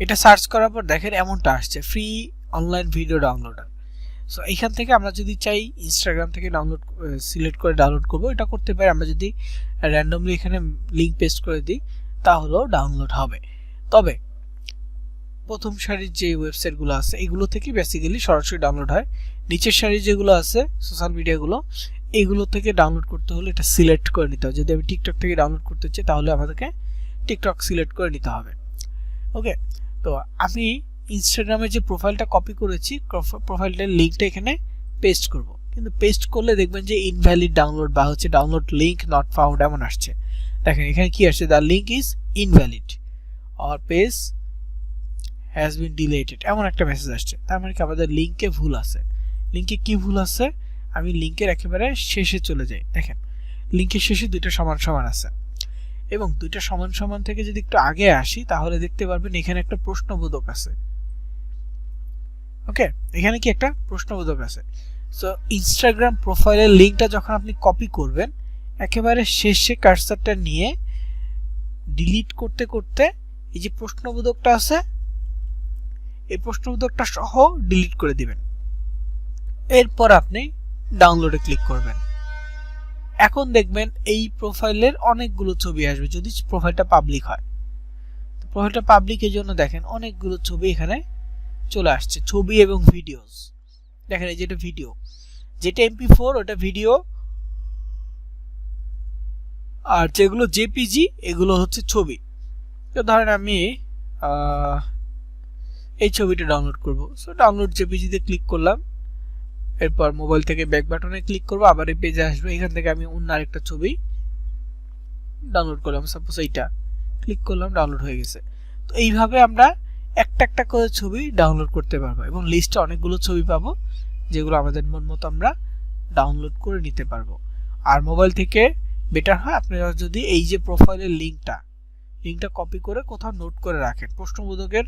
এটা সার্চ করার পর দেখেন এমনটা আসছে, free online video downloader. So এখান থেকে আমরা যদি চাই ইনস্টাগ্রাম থেকে ডাউনলোড সিলেক্ট করে ডাউনলোড করব, এটা করতে পারি। আমরা যদি র্যান্ডমলি এখানে লিঙ্ক পেস্ট করে দিই তাহলেও ডাউনলোড হবে। তবে প্রথম সারির যে ওয়েবসাইটগুলো আছে এগুলো থেকে বেসিক্যালি সরাসরি ডাউনলোড হয়। নিচের সারির যেগুলো আছে সোশ্যাল মিডিয়াগুলো, এইগুলো থেকে ডাউনলোড করতে হলে এটা সিলেক্ট করে নিতে হবে। যদি আমি টিকটক থেকে ডাউনলোড করতে চাই তাহলে আমাদেরকে টিকটক সিলেক্ট করে নিতে হবে। ওকে, তো আমি ইনস্টাগ্রামে যে প্রোফাইলটা কপি করেছি, প্রোফাইলটার লিঙ্কটা এখানে পেস্ট করব। কিন্তু পেস্ট করলে দেখবেন যে ইনভ্যালিড ডাউনলোড বা হচ্ছে ডাউনলোড লিঙ্ক নট ফাউন্ড এমন আসছে। দেখেন এখানে কি আসছে, the link is invalid or page has been deleted, এমন একটা মেসেজ আসছে। তার মানে কি আমাদের লিঙ্কে ভুল আছে। লিঙ্কে কি ভুল আছে, আমি লিঙ্কের একেবারে শেষে চলে যাই। দেখেন লিঙ্কের শেষে দুইটা সমান সমান আছে, এবং দুইটা সমান সমান থেকে যদি একটু আগে আসি তাহলে দেখতে পারবেন এখানে একটা প্রশ্নবোধক আছে। ওকে, এখানে কি একটা প্রশ্নবোধক আছে। সো ইনস্টাগ্রাম প্রোফাইলের লিঙ্কটা যখন আপনি কপি করবেন, একেবারে শেষে কার্সারটা নিয়ে ডিলিট করতে করতে এই যে প্রশ্নবোধকটা আছে এই প্রশ্নবোধকটা সহ ডিলিট করে দিবেন। এরপর আপনি ডাউনলোডে ক্লিক করবেন। এখন দেখবেন এই প্রোফাইলের অনেকগুলো ছবি আসবে যদি প্রোফাইলটা পাবলিক হয়। তো প্রোফাইলটা পাবলিকের জন্য দেখেন অনেকগুলো ছবি এখানে চলে আসছে, ছবি এবং ভিডিওস। দেখেন এই যেটা ভিডিও, যেটা MP4 ওটা ভিডিও, আর যেগুলো জেপিজি এগুলো হচ্ছে ছবি। তো ধরেন আমি এই ছবিটা ডাউনলোড করব। সো ডাউনলোড জেপিজিতে ক্লিক করলাম, এরপর মোবাইল থেকে ব্যাক বাটনে ক্লিক করব, আবার এই পেজে আসবে। এখান থেকে আমি অন্য আরেকটা ছবি ডাউনলোড করলাম, সাপোজ এইটা ক্লিক করলাম, ডাউনলোড হয়ে গেছে। তো এইভাবে আমরা একটা একটা করে ছবি ডাউনলোড করতে পারবো এবং লিস্টে অনেকগুলো ছবি পাবো যেগুলো আমাদের মন মতো আমরা ডাউনলোড করে নিতে পারবো। আর মোবাইল থেকে বেটার হয় আপনারা যদি এই যে প্রোফাইলের লিঙ্কটা কপি করে কোথাও নোট করে রাখেন প্রশ্নবোধকের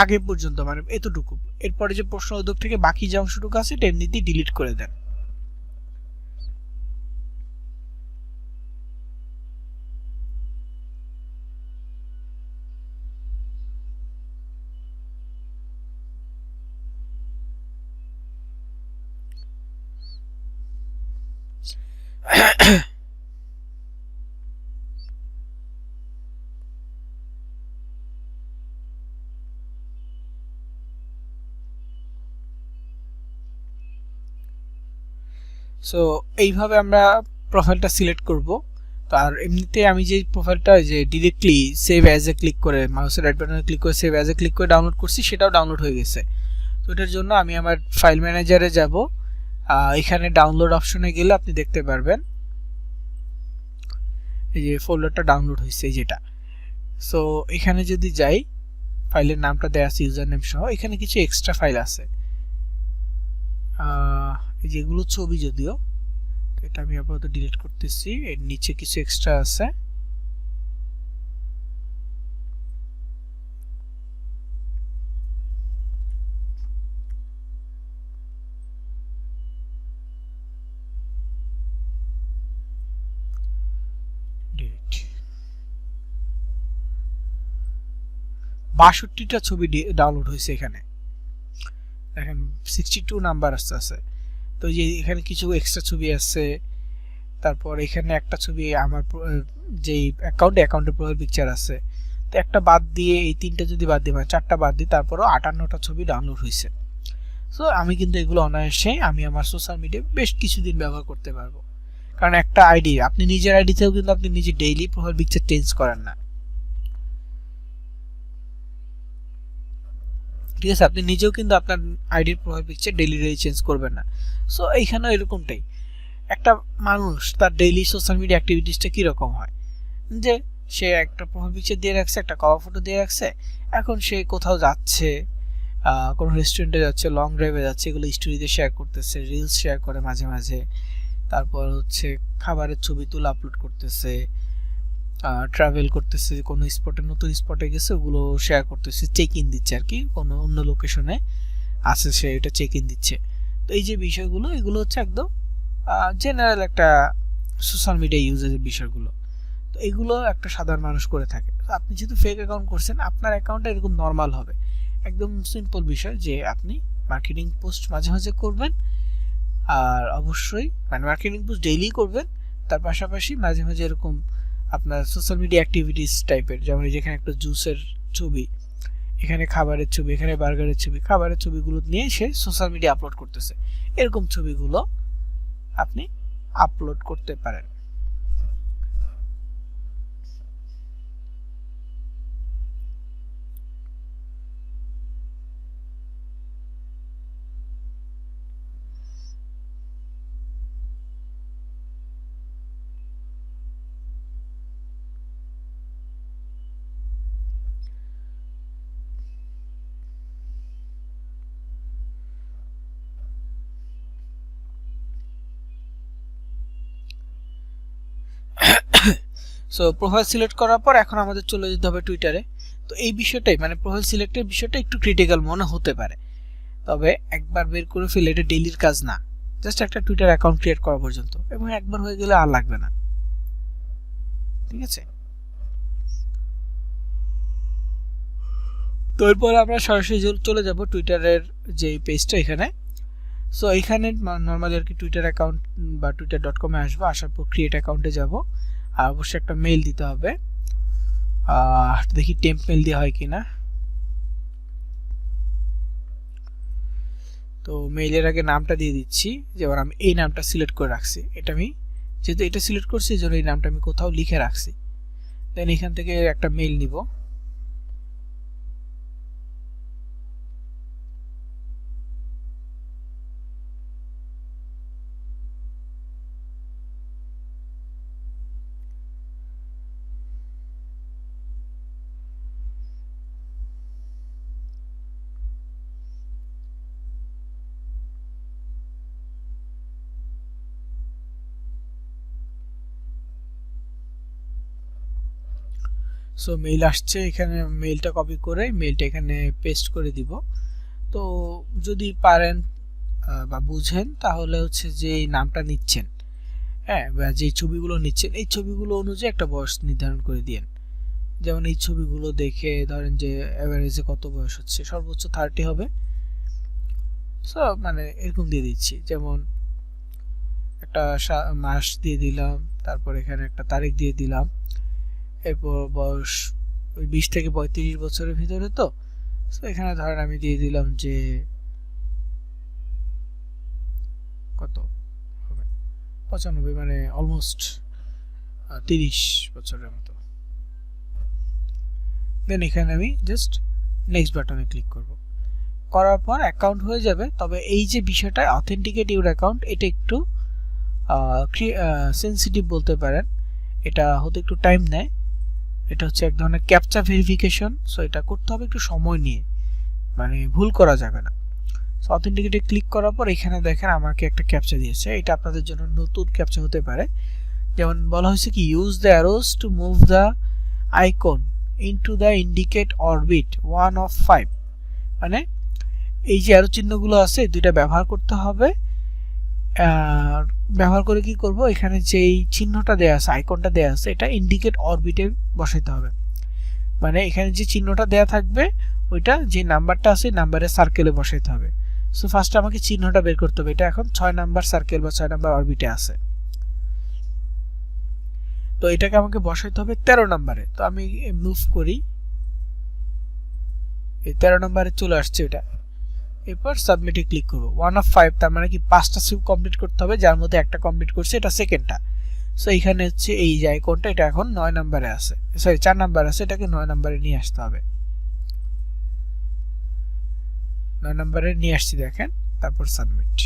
আগে পর্যন্ত, মানে এতটুকু। এরপরে যে প্রশ্নবোধক থেকে বাকি যে অংশটুকু আছে এটা এমনিতেই ডিলিট করে দেন। সো এইভাবে আমরা প্রোফাইলটা সিলেক্ট করব। আর এমনিতে আমি যে প্রোফাইলটা যে directly save as a click করে মাউসের রাইট বাটনে ক্লিক করে সেভ অ্যাজ এ ক্লিক করে ডাউনলোড করছি সেটাও ডাউনলোড হয়ে গেছে। তো এটার জন্য আমি আমার ফাইল ম্যানেজারে যাব, এখানে ডাউনলোড অপশনে গেলে আপনি দেখতে পারবেন এই যে ফোল্ডারটা ডাউনলোড হয়েছে যেটা। সো এখানে যদি যাই, ফাইলের নামটা দেয়া আছে ইউজার নেম সহ, এখানে কিছু এক্সট্রা ফাইল আছে, এই যেগুলো ছবি, যদিও এটা আমি আপাতত ডিলিট করতেছি। এর নিচে কিছু এক্সট্রা আছে, ডিলিট। ৬২টা ছবি ডাউনলোড হয়েছে এখানে, দেখেন 62 নাম্বার আছে। তো যে এখানে কিছু এক্সট্রা ছবি আছে, তারপর এখানে একটা ছবি আমার যেই অ্যাকাউন্টে প্রোফাইল পিকচার আছে। তো একটা বাদ দিয়ে এই তিনটা যদি বাদ দিই, মানে 4টা বাদ দিই, তারপরও 58টা ছবি ডাউনলোড হয়েছে। সো আমি কিন্তু এগুলো অনায়াসে আমি আমার সোশ্যাল মিডিয়ায় বেশ কিছুদিন ব্যবহার করতে পারবো, কারণ একটা আইডি আপনি নিজের আইডিতেও কিন্তু আপনি নিজে ডেইলি প্রোফাইল পিকচার চেঞ্জ করেন না। ঠিক আছে, আপনি নিজেও কিন্তু আপনার আইডির প্রোফাইল পিকচার ডেইলি চেঞ্জ করবেন না। সো এইখানেও এরকমটাই, একটা মানুষ তার ডেইলি সোশ্যাল মিডিয়া অ্যাক্টিভিটিসটা কীরকম হয়, যে সে একটা প্রোফাইল পিকচার দিয়ে রাখছে, একটা কভার ফটো দিয়ে রাখছে, এখন সে কোথাও যাচ্ছে, কোনো রেস্টুরেন্টে যাচ্ছে, লং ড্রাইভে যাচ্ছে, এগুলো স্টোরিতে শেয়ার করতেছে, রিলস শেয়ার করে মাঝে মাঝে, তারপর হচ্ছে খাবারের ছবি তুলে আপলোড করতেছে, ট্রাভেল করতেছে, কোনো স্পটে নতুন স্পটে গেছে ওগুলো শেয়ার করতেছে, চেক ইন দিচ্ছে আর কি, কোনো অন্য লোকেশনে আছে সে এটা চেক ইন দিচ্ছে। তো এই যে বিষয়গুলো, এগুলো হচ্ছে একদম জেনারেল একটা সোশ্যাল মিডিয়া ইউজের বিষয়গুলো। তো এগুলো একটা সাধারণ মানুষ করে থাকে। তো আপনি যেহেতু ফেক অ্যাকাউন্ট করছেন, আপনার অ্যাকাউন্টটা এরকম নর্মাল হবে, একদম সিম্পল বিষয়, যে আপনি মার্কেটিং পোস্ট মাঝে মাঝে করবেন, আর অবশ্যই মানে মার্কেটিং পোস্ট ডেইলি করবেন, তার পাশাপাশি মাঝে মাঝে এরকম আপনার সোশ্যাল মিডিয়া অ্যাক্টিভিটিস টাইপের, যেমন যেখানে একটা জুসের ছবি, এখানে খাবারের ছবি, এখানে বার্গারের ছবি, খাবারের ছবিগুলো নিয়ে সে সোশ্যাল মিডিয়া আপলোড করতেছে, এরকম ছবিগুলো আপনি আপলোড করতে পারেন। সো প্রোফাইল সিলেক্ট করার পর এখন আমাদের চলে যেতে হবে টুইটারে। তো এই বিষয়টাই মানে প্রোফাইল সিলেক্টের বিষয়টা একটু ক্রিটিক্যাল মনে হতে পারে, তবে একবার বের করে ফেলে এটা ডেইলির কাজ না, জাস্ট একটা টুইটার অ্যাকাউন্ট ক্রিয়েট করা পর্যন্ত, এবং একবার হয়ে গেলে আর লাগবে না। ঠিক আছে, তো এরপর আমরা সরাসরি চলে যাব টুইটারের যে পেজটা এখানে। সো এখানে নর্মালি আর কি টুইটার অ্যাকাউন্ট বা twitter.com-এ আসবো, আসার পর ক্রিয়েট অ্যাকাউন্টে যাব, আর অবশ্যই একটা মেইল দিতে হবে, দেখি টেম্প মেইল দিয়ে হয় কিনা। তো মেইলের আগে নামটা দিয়ে দিচ্ছি, যেমন আমি এই নামটা সিলেক্ট করে রাখছি, এটা আমি যেহেতু এটা সিলেক্ট করছি এই জন্য এই নামটা আমি কোথাও লিখে রাখছি, দেন এখান থেকে একটা মেইল নিব। সো মেইল আসছে, এখানে মেইলটা কপি করে মেইলটা এখানে পেস্ট করে দিব। তো যদি পারেন বা বুঝেন তাহলে হচ্ছে যে এই নামটা নিচ্ছেন, হ্যাঁ, বা যে ছবিগুলো নিচ্ছেন এই ছবিগুলো অনুযায়ী একটা বয়স নির্ধারণ করে দিন। যেমন এই ছবিগুলো দেখে ধরেন যে অ্যাভারেজে কত বয়স হচ্ছে, সর্বোচ্চ 30 হবে। সো মানে এরকম দিয়ে দিচ্ছি, যেমন একটা মাস দিয়ে দিলাম, তারপর এখানে একটা তারিখ দিয়ে দিলাম, এরপর বয়স ওই 20 থেকে 35 বছরের ভিতরে। তো সো এখানে ধরেন আমি দিয়ে দিলাম যে কত হবে, 95, মানে অলমোস্ট 30 বছরের মতো। দেন এখানে আমি জাস্ট নেক্সট বাটনে ক্লিক করব, করার পর অ্যাকাউন্ট হয়ে যাবে। তবে এই যে বিষয়টা অথেন্টিকেট ইউর অ্যাকাউন্ট, এটা একটু সেন্সিটিভ বলতে পারেন, এটা হতে একটু টাইম নেয়, এটা হচ্ছে এক ধরনের ক্যাপচা ভেরিফিকেশন। সো এটা করতে হবে একটু সময় নিয়ে, মানে ভুল করা যাবে না। সো অথেন্টিকেটে ক্লিক করার পর এখানে দেখেন আমাকে একটা ক্যাপচা দিয়েছে, এটা আপনাদের জন্য নতুন ক্যাপচা হতে পারে। যেমন বলা হয়েছে কি, use the arrows to move the icon into the indicate orbit 1 of 5, মানে এই যে অ্যারো চিহ্নগুলো আছে দুইটা ব্যবহার করতে হবে। ব্যবহার করে কি করব, এখানে যেই চিহ্নটা দেয়া আছে, আইকনটা দেয়া আছে, এটা ইন্ডিকেট অরবিটে বসাইতে হবে, মানে এখানে যে চিহ্নটা দেয়া থাকবে ওইটা যে নাম্বারটা আছে নাম্বারের সার্কেলে বসাইতে হবে। সো ফার্স্ট আমাকে চিহ্নটা বের করতে হবে, এটা এখন 6 নাম্বার সার্কেল বা 6 নাম্বার অরবিটে আছে। তো এটাকে আমাকে বসাইতে হবে 13 নাম্বারে। তো আমি মুভ করি, এই 13 নাম্বারে চলে আসছে এটা। এরপর সাবমিটে ক্লিক করব। 1 of 5 তার মানে কি 5টা সুইপ কমপ্লিট করতে হবে, যার মধ্যে একটা কমপ্লিট করছে, এটা সেকেন্ডটা। সো এইখানে হচ্ছে এই যে আইকনটা, এটা এখন 9 নাম্বারে আছে, সরি 4 নাম্বার আছে, এটাকে 9 নাম্বারে নিয়ে আসতে হবে। 9 নম্বরে নিয়ে আসছি দেখেন, তারপর সাবমিট।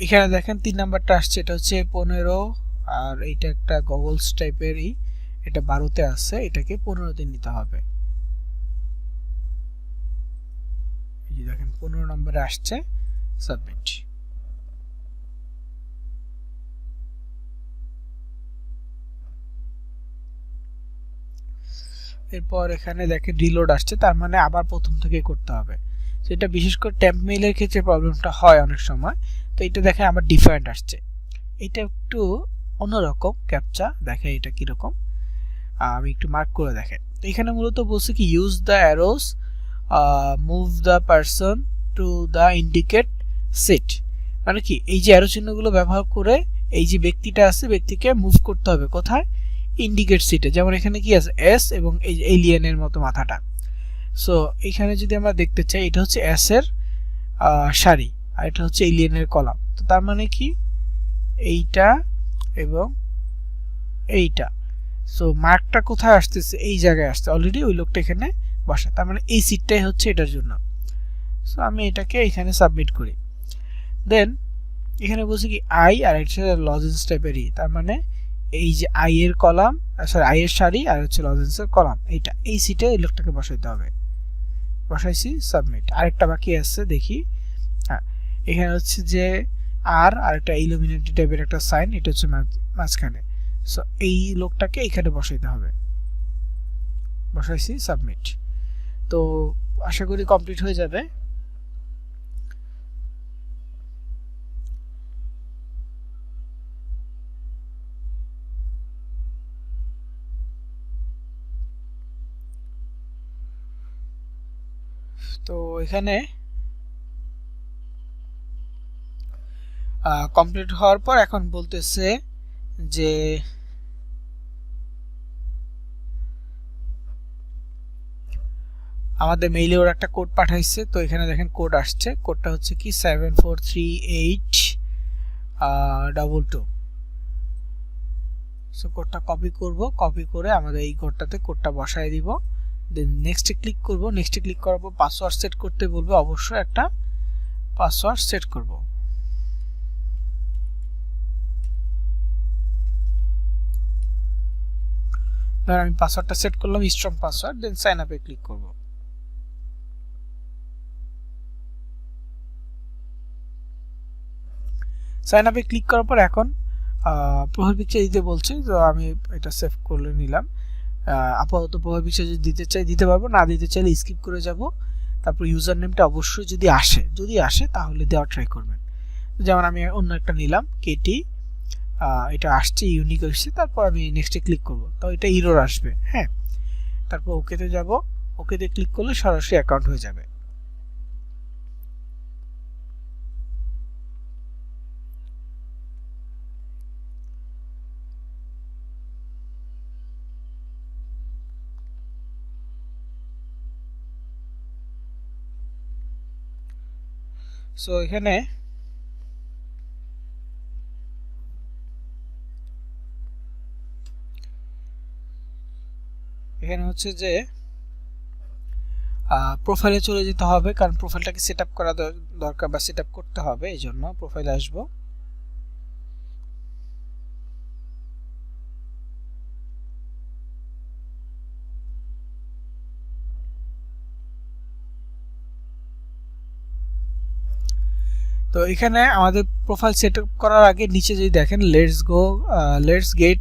এখানে দেখেন 3 নাম্বারটা আসছে, এটা হচ্ছে 15, আর এইটা একটা গগলস টাইপেরই, এটা 12তে আছে, এটাকে 15তে নিতে হবে। এই যে দেখেন 15 নম্বরে আসছে, সাবমিট। এরপর এখানে দেখেন রিলোড আসছে, তার মানে আবার প্রথম থেকে করতে হবে। সেটা বিশেষ করে ট্যাম্প মেইলের ক্ষেত্রে প্রবলেমটা হয় অনেক সময়। তো এটা দেখেন আবার ডিফারেন্ট আসছে, এটা একটু অন্যরকম ক্যাপচা, দেখে এটা কিরকম, আমি একটু মার্ক করে দেখেন। তো এখানে মূলত বলছে কি use the arrows, move the person to the indicate seat, মানে কি এই যে অ্যারো চিহ্নগুলো ব্যবহার করে এই যে ব্যক্তিটা আছে, ব্যক্তিকে মুভ করতে হবে কোথায়, ইন্ডিকেট সিটে। যেমন এখানে কি আছে এস এবং এই এলিয়েনের মতো মাথাটা। সো এখানে যদি আমরা দেখতে চাই, এটা হচ্ছে এস এর সারি আর এটা হচ্ছে এলিয়েনের কলাম। তো তার মানে কি এইটা এবং এইটা, সো মার্কটা কোথায় আসতেছে, এই জায়গায় আসছে, অলরেডি ওই লোকটা এখানে বসা, তার মানে এই সিটটাই হচ্ছে এটার জন্য। সো আমি এটাকে এখানে সাবমিট করি। দেন এখানে বলছি কি আই, আর এটা লজেন্স টাইপেরই, তার মানে এই যে আই এর কলাম, সরি আই এর সারি আর হচ্ছে লজেন্সের কলাম, এইটা এই সিটে এই লোকটাকে বসাইতে হবে। বসাইছি, সাবমিট। আরেকটা বাকি আছে দেখি, হ্যাঁ এখানে হচ্ছে যে আর একটা ইলুমিনেটি টাইপের একটা সাইন, এটা হচ্ছে মাঝখানে। সো এই লোকটাকে এখানে বসাইতে হবে, বসাইছি, সাবমিট। তো আশা করি কমপ্লিট হয়ে যাবে। তো এখানে কমপ্লিট হওয়ার পর এখন বলতেছে যে আমাদের মেইলে ওরা একটা কোড পাঠাইছে। তো এখানে দেখেন কোড আসছে, কোডটা হচ্ছে কি 743822। সো কোডটা কপি করব, কপি করে আমাদের এই কোডটাতে কোডটা বসায় দিব। দেন নেক্সটে ক্লিক করব, নেক্সটে ক্লিক করার পর পাসওয়ার্ড সেট করতে বলবে, অবশ্যই একটা পাসওয়ার্ড সেট করব। ধর আমি পাসওয়ার্ডটা সেট করলাম স্ট্রং পাসওয়ার্ড, দেন সাইন আপে ক্লিক করব। সাইন আপে ক্লিক করার পর এখন প্রোফাইল পিকচার দিতে বলছে, তো আমি এটা সেভ করে নিলাম। আপাতত প্রোফাইল পিকচার যদি দিতে চাই দিতে পারবো, না দিতে চাইলে স্কিপ করে যাব। তারপর ইউজার নেমটা অবশ্যই যদি আসে তাহলে দেওয়া ট্রাই করবেন। যেমন আমি অন্য একটা নিলাম কেটি, এটা আসছে, ইউনিক আসছে, তারপর আমি নেক্সটে ক্লিক করব, তো এটা ইরর আসবে। হ্যাঁ, তারপর ওকেতে যাব, ওকেতে ক্লিক করলে সরাসরি অ্যাকাউন্ট হয়ে যাবে। সো এখানে হচ্ছে যে প্রোফাইলে চলে যেতে হবে, কারণ প্রোফাইলটাকে সেট আপ করা দরকার বা সেট আপ করতে হবে, এই জন্য প্রোফাইলে আসবো। তো এখানে আমাদের প্রোফাইল সেট আপ করার আগে নিচে যদি দেখেন let's get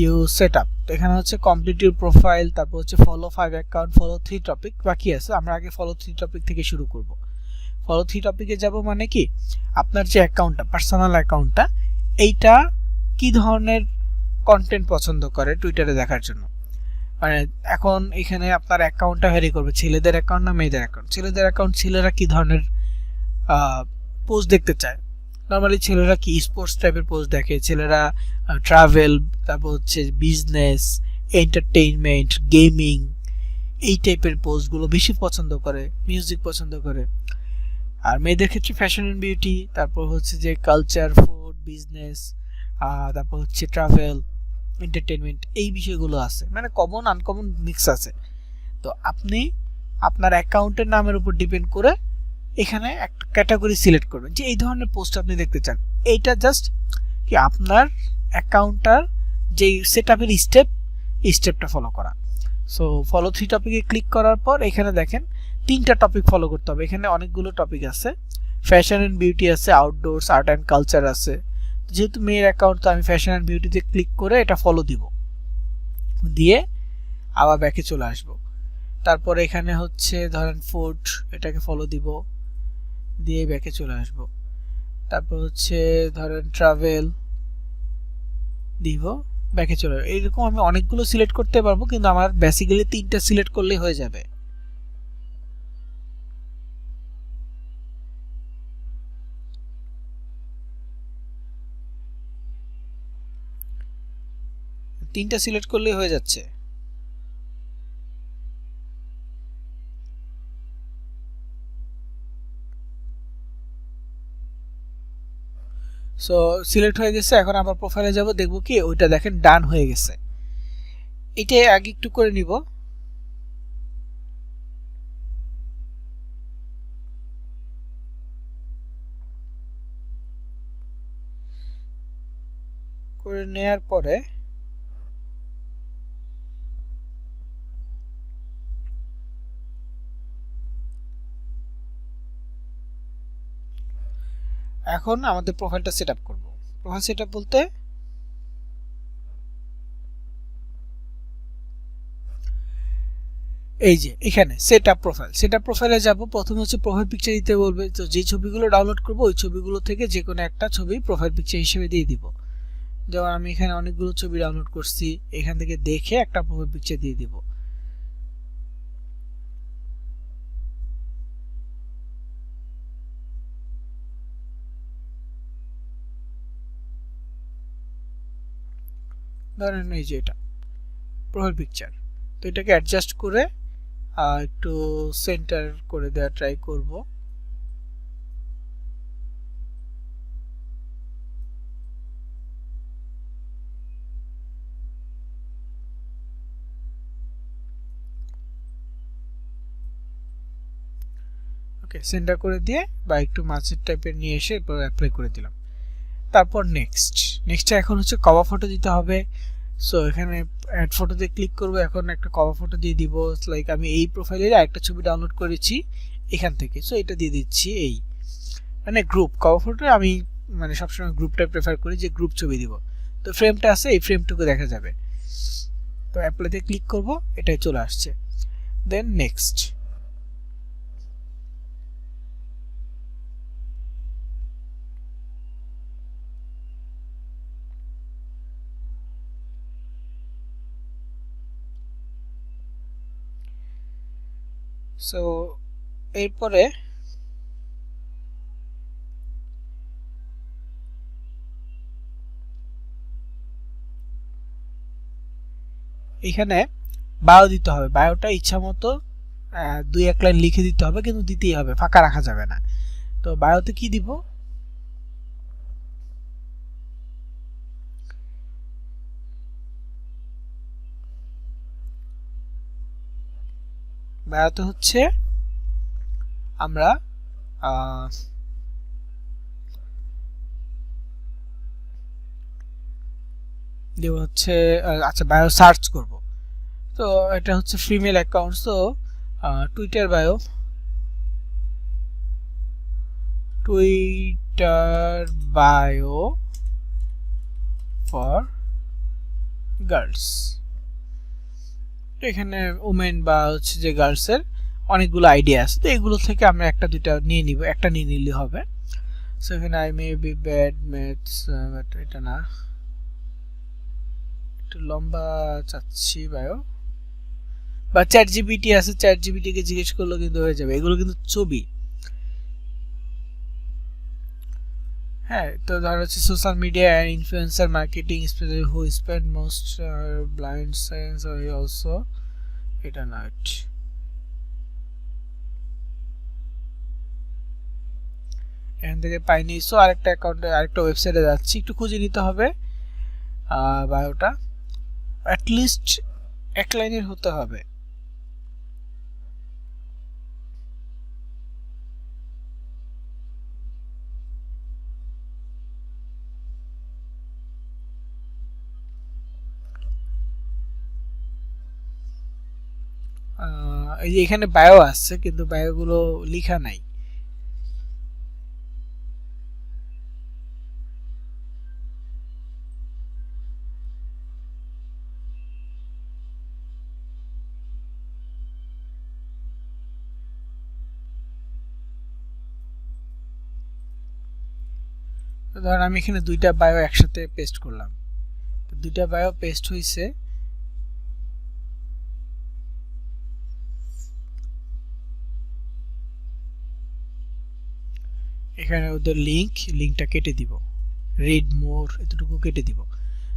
you set up, তো এখানে হচ্ছে কমপ্লিট ইউর প্রোফাইল, তারপর হচ্ছে ফলো 5 অ্যাকাউন্ট, ফলো 3 টপিক বাকি আছে। আমরা আগে ফলো 3 টপিক থেকে শুরু করব। ফলো 3 টপিকে যাব মানে কি আপনার যে অ্যাকাউন্টটা, পার্সোনাল অ্যাকাউন্টটা, এইটা কি ধরনের কন্টেন্ট পছন্দ করে টুইটারে দেখার জন্য। মানে এখন এখানে আপনার অ্যাকাউন্টটা ভ্যারি করবে ছেলেদের অ্যাকাউন্ট না মেয়েদের অ্যাকাউন্ট। ছেলেদের অ্যাকাউন্ট ছেলেরা কি ধরনের পোস্ট দেখতে চায়, নর্মালি ছেলেরা কি স্পোর্টস টাইপের পোস্ট দেখে, ছেলেরা ট্রাভেল, তারপর হচ্ছে বিজনেস, এন্টারটেইনমেন্ট, গেমিং, এই টাইপের পোস্টগুলো বেশি পছন্দ করে, মিউজিক পছন্দ করে। আর মেয়েদের ক্ষেত্রে ফ্যাশন অ্যান্ড বিউটি, তারপর হচ্ছে যে কালচার, ফুড, বিজনেস, তারপর হচ্ছে ট্রাভেল, এন্টারটেনমেন্ট, এই বিষয়গুলো আছে, মানে কমন আনকমন মিক্স আছে। তো আপনি আপনার অ্যাকাউন্টের নামের উপর ডিপেন্ড করে এখানে একটা ক্যাটাগরি সিলেক্ট করবেন যে এই ধরনের পোস্ট আপনি দেখতে চান। এইটা জাস্ট কি আপনার অ্যাকাউন্টটার যে সেট আপের স্টেপটা ফলো করা। সো ফলো 3 টপিকে ক্লিক করার পর এখানে দেখেন 3টা টপিক ফলো করতে হবে। এখানে অনেকগুলো টপিক আছে, ফ্যাশন অ্যান্ড বিউটি আছে, আউটডোরস, আর্ট অ্যান্ড কালচার আছে। যেহেতু মেয়ের অ্যাকাউন্ট, তো আমি ফ্যাশন অ্যান্ড বিউটিতে ক্লিক করে এটা ফলো দিব, দিয়ে আবার ব্যাকে চলে আসব। তারপর এখানে হচ্ছে ধরেন ফুড, এটাকে ফলো দিব, দিয়ে ব্যাকে চলে আসব। তারপর হচ্ছে ধরেন ট্রাভেল দিব, ব্যাকে চলে আসবো। এইরকম আমি অনেকগুলো সিলেক্ট করতে পারবো, কিন্তু আমার বেসিক্যালি 3টা সিলেক্ট করলেই হয়ে যাবে। তিনটা সিলেক্ট করলেই হয়ে যাচ্ছে। সো সিলেক্ট হয়ে গেছে। এখন আবার প্রোফাইলে যাব, দেখবো কি ওইটা দেখেন ডান হয়ে গেছে। এটা আগে একটু করে নিব। করে নেয়ার পরে এখন আমাদের প্রোফাইলটা সেট আপ করবো। প্রোফাইল সেট আপ বলতে এই যে এখানে set up profile, set up প্রোফাইলে যাব। প্রথমে হচ্ছে প্রোফাইল পিকচার দিতে বলবে, তো যে ছবিগুলো ডাউনলোড করবো ওই ছবিগুলো থেকে যে কোনো একটা ছবি প্রোফাইল পিকচার হিসেবে দিয়ে দিব। যেমন আমি এখানে অনেকগুলো ছবি ডাউনলোড করছি, এখান থেকে দেখে একটা প্রোফাইল পিকচার দিয়ে দিব। ধরেন এই যে এটা প্রোফাইল পিকচার, তো এটাকে অ্যাডজাস্ট করে একটু সেন্টার করে দেওয়া ট্রাই করব। ওকে, সেন্টার করে দিয়ে বা একটু মাঝের টাইপের নিয়ে এসে এরপর অ্যাপ্লাই করে দিলাম। তারপর নেক্সটে এখন হচ্ছে কভার ফটো দিতে হবে। সো এখানে অ্যাড ফটোতে ক্লিক করব। এখন একটা কভার ফটো দিয়ে দিব, লাইক আমি এই প্রোফাইলের একটা ছবি ডাউনলোড করেছি এখান থেকে, সো এটা দিয়ে দিচ্ছি। এই মানে গ্রুপ কভার ফটো আমি মানে সবসময় গ্রুপটা প্রেফার করি, যে গ্রুপ ছবি দিব। তো ফ্রেমটা আছে, এই ফ্রেমটুকু দেখা যাবে। তো অ্যাপ্লাইতে ক্লিক করব, এটাই চলে আসছে। দেন নেক্সট। সো এরপরে এখানে বায়ো দিতে হবে। বায়োটা ইচ্ছা মতো 2-1 লাইন লিখে দিতে হবে, কিন্তু দিতেই হবে, ফাঁকা রাখা যাবে না। তো বায়োতে কি দিব, বায়োতে হচ্ছে আমরা দেব হচ্ছে আচ্ছা বায়ো সার্চ করব। তো এটা হচ্ছে ফিমেল অ্যাকাউন্ট, তো Twitter bio, Twitter bio for girls. এখানে উমেন বা হচ্ছে যে গার্লসের অনেকগুলো আইডিয়া আছে, তো এগুলো থেকে আমরা একটা দুইটা নিয়ে নিব, একটা নিয়ে নিলে হবে। সো এখানে I may be bad maths, but এটা না, একটু লম্বা চাচ্ছি বায়ো। বা চ্যাট জিপিটি আছে, চ্যাট জিপিটি কে জিজ্ঞেস করলেও কিন্তু হয়ে যাবে। এগুলো কিন্তু ছবি। হ্যাঁ, তো ধর হচ্ছে social media and influencer marketing specially who spend most blind science also, এটা নট। এখান থেকে পাইনি। সো আরেকটা অ্যাকাউন্টে আরেকটা ওয়েবসাইটে যাচ্ছি, একটু খুঁজে নিতে হবে বায়োটা, অ্যাটলিস্ট এক লাইনের হতে হবে। এই যে এখানে বায়ো আছে কিন্তু বায়োগুলো লেখা নাই। ধরেন আমি এখানে দুইটা বায়ো একসাথে পেস্ট করলাম, দুইটা বায়ো পেস্ট হয়েছে। এখানে ওদের লিঙ্কটা কেটে দিব, রিড মোর এতটুকু কেটে দিব।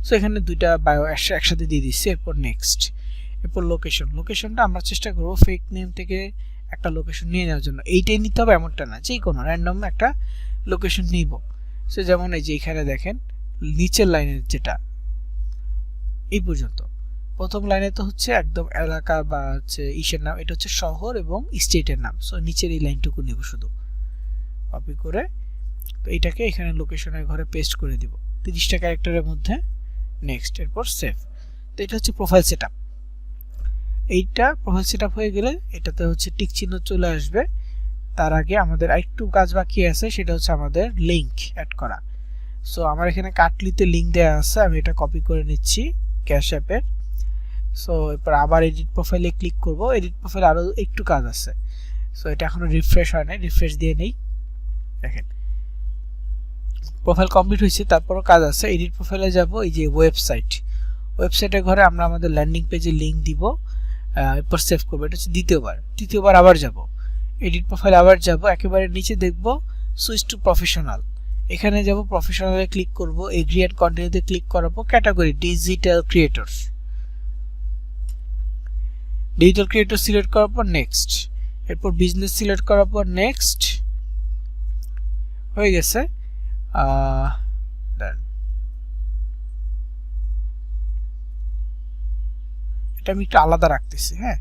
সো এখানে দুইটা বায়ো একসাথে দিয়ে দিচ্ছি। এরপর নেক্সট, এরপর লোকেশনটা আমরা চেষ্টা করব ফেক নেম থেকে একটা লোকেশন নিয়ে নেওয়ার জন্য। এইটাই নিতে হবে এমনটা না, যে কোনো র্যান্ডম একটা লোকেশন নিব। সো যেমন এই যে এখানে দেখেন নিচের লাইনের যেটা এই পর্যন্ত, প্রথম লাইনে তো হচ্ছে একদম এলাকা বা হচ্ছে ইসের নাম, এটা হচ্ছে শহর এবং স্টেটের নাম। সো নিচের এই লাইনটুকু নিব শুধু, কপি করে তো এটাকে এখানে লোকেশনের ঘরে পেস্ট করে দিব 30টা ক্যারেক্টারের মধ্যে। নেক্সট, এরপর সেভ। তো এটা হচ্ছে প্রোফাইল সেটআপ। এইটা প্রোফাইল সেটআপ হয়ে গেলে এটাতে হচ্ছে টিক চিহ্ন চলে আসবে। তার আগে আমাদের আরেকটু কাজ বাকি আছে, সেটা হচ্ছে আমাদের লিংক অ্যাড করা। সো আমার এখানে কাটলিতে লিংক দেওয়া আছে, আমি এটা কপি করে নিচ্ছি ক্যাশ অ্যাপের। সো এরপর আবার এডিট প্রোফাইলে ক্লিক করব। এডিট প্রোফাইলে আরও একটু কাজ আছে। সো এটা এখনো রিফ্রেশ হয় নাই, রিফ্রেশ দিয়ে নেই। দেখেন প্রোফাইল কমপ্লিট হয়েছে, তারপরও কাজ আছে। এডিট প্রোফাইলে যাব, এই যে ওয়েবসাইটের ঘরে আমরা আমাদের ল্যান্ডিং পেজে লিংক দিব, এরপর সেভ করবো। এটা হচ্ছে তৃতীয়বার আবার যাব এডিট প্রোফাইল, আবার যাব একেবারে নিচে দেখব সুইচ টু প্রফেশনাল। এখানে যাব প্রফেশনালে ক্লিক করব, এগ্রি এন্ড কন্টিনিউতে ক্লিক করাবো, ক্যাটাগরি ডিজিটাল ক্রিয়েটর সিলেক্ট করার পর নেক্সট, এরপর বিজনেস সিলেক্ট করার পর নেক্সট হয়ে গেছে। এটা আমি একটু আলাদা রাখতেছি। হ্যাঁ,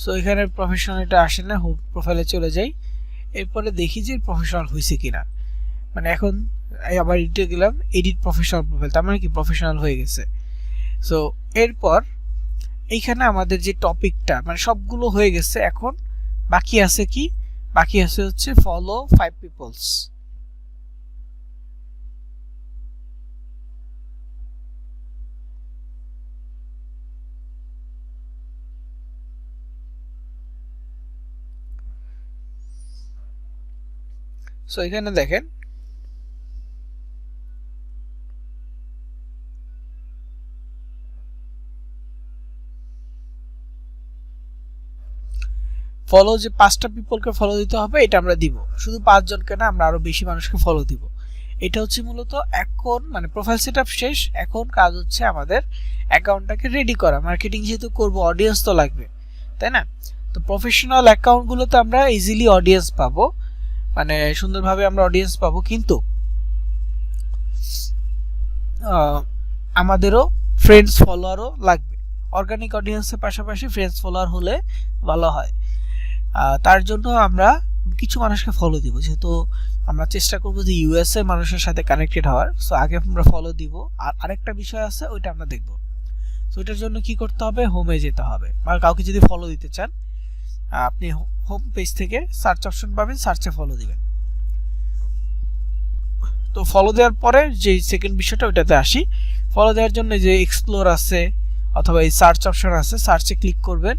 সো এখানে প্রফেশনাল এটা আসে না, হোম প্রোফাইলে চলে যাই। এরপরে দেখি যে প্রফেশনাল হয়েছে কিনা। মানে এখন আবার এডিটে গেলাম, এডিট প্রফেশনাল প্রোফাইল, তার মানে কি প্রফেশনাল হয়ে গেছে। সো এরপর এইখানে আমাদের যে টপিকটা মানে সবগুলো হয়ে গেছে, এখন বাকি আছে কি, বাকি আছে হচ্ছে ফলো 5 পিপলস। সো এখানে দেখেন ফলো যে 5টা পিপলকে ফলো দিতে হবে, এটা আমরা দিব। শুধু 5 জনকে না, আমরা আরো বেশি মানুষকে ফলো দিব। এটা হচ্ছে মূলত এখন মানে প্রোফাইল সেটআপ শেষ, এখন কাজ হচ্ছে আমাদের অ্যাকাউন্টটাকে রেডি করা। মার্কেটিং যেহেতু করব, অডিয়েন্স তো লাগবে, তাই না? তো প্রফেশনাল অ্যাকাউন্টগুলোতে আমরা ইজিলি অডিয়েন্স পাবো, মানে সুন্দরভাবে আমরা অডিয়েন্স পাবো, কিন্তু আমাদেরও ফ্রেন্ডস ফলোয়ারও লাগবে। অর্গানিক অডিয়েন্সের পাশাপাশি ফ্রেন্ডস ফলোয়ার হলে ভালো হয়। তার জন্য আমরা কিছু মানুষকে ফলো দিব, যেহেতু আমরা চেষ্টা করবো যে ইউএস এর মানুষের সাথে কানেক্টেড হওয়ার। সো আগে আমরা ফলো দিব, আর আরেকটা বিষয় আছে ওইটা আমরা দেখব। সো এটার জন্য কি করতে হবে, হোমে যেতে হবে। আর কাউকে যদি ফলো দিতে চান, আপনি হোম পেজ থেকে সার্চ অপশন পাবেন, সার্চে ফলো দিবেন। তো ফলো দেওয়ার পরে যে সেকেন্ড বিষয়টা ওইটাতে আসি। ফলো দেওয়ার জন্য যে এক্সপ্লোর আছে অথবা এই সার্চ অপশন আছে, সার্চে ক্লিক করবেন।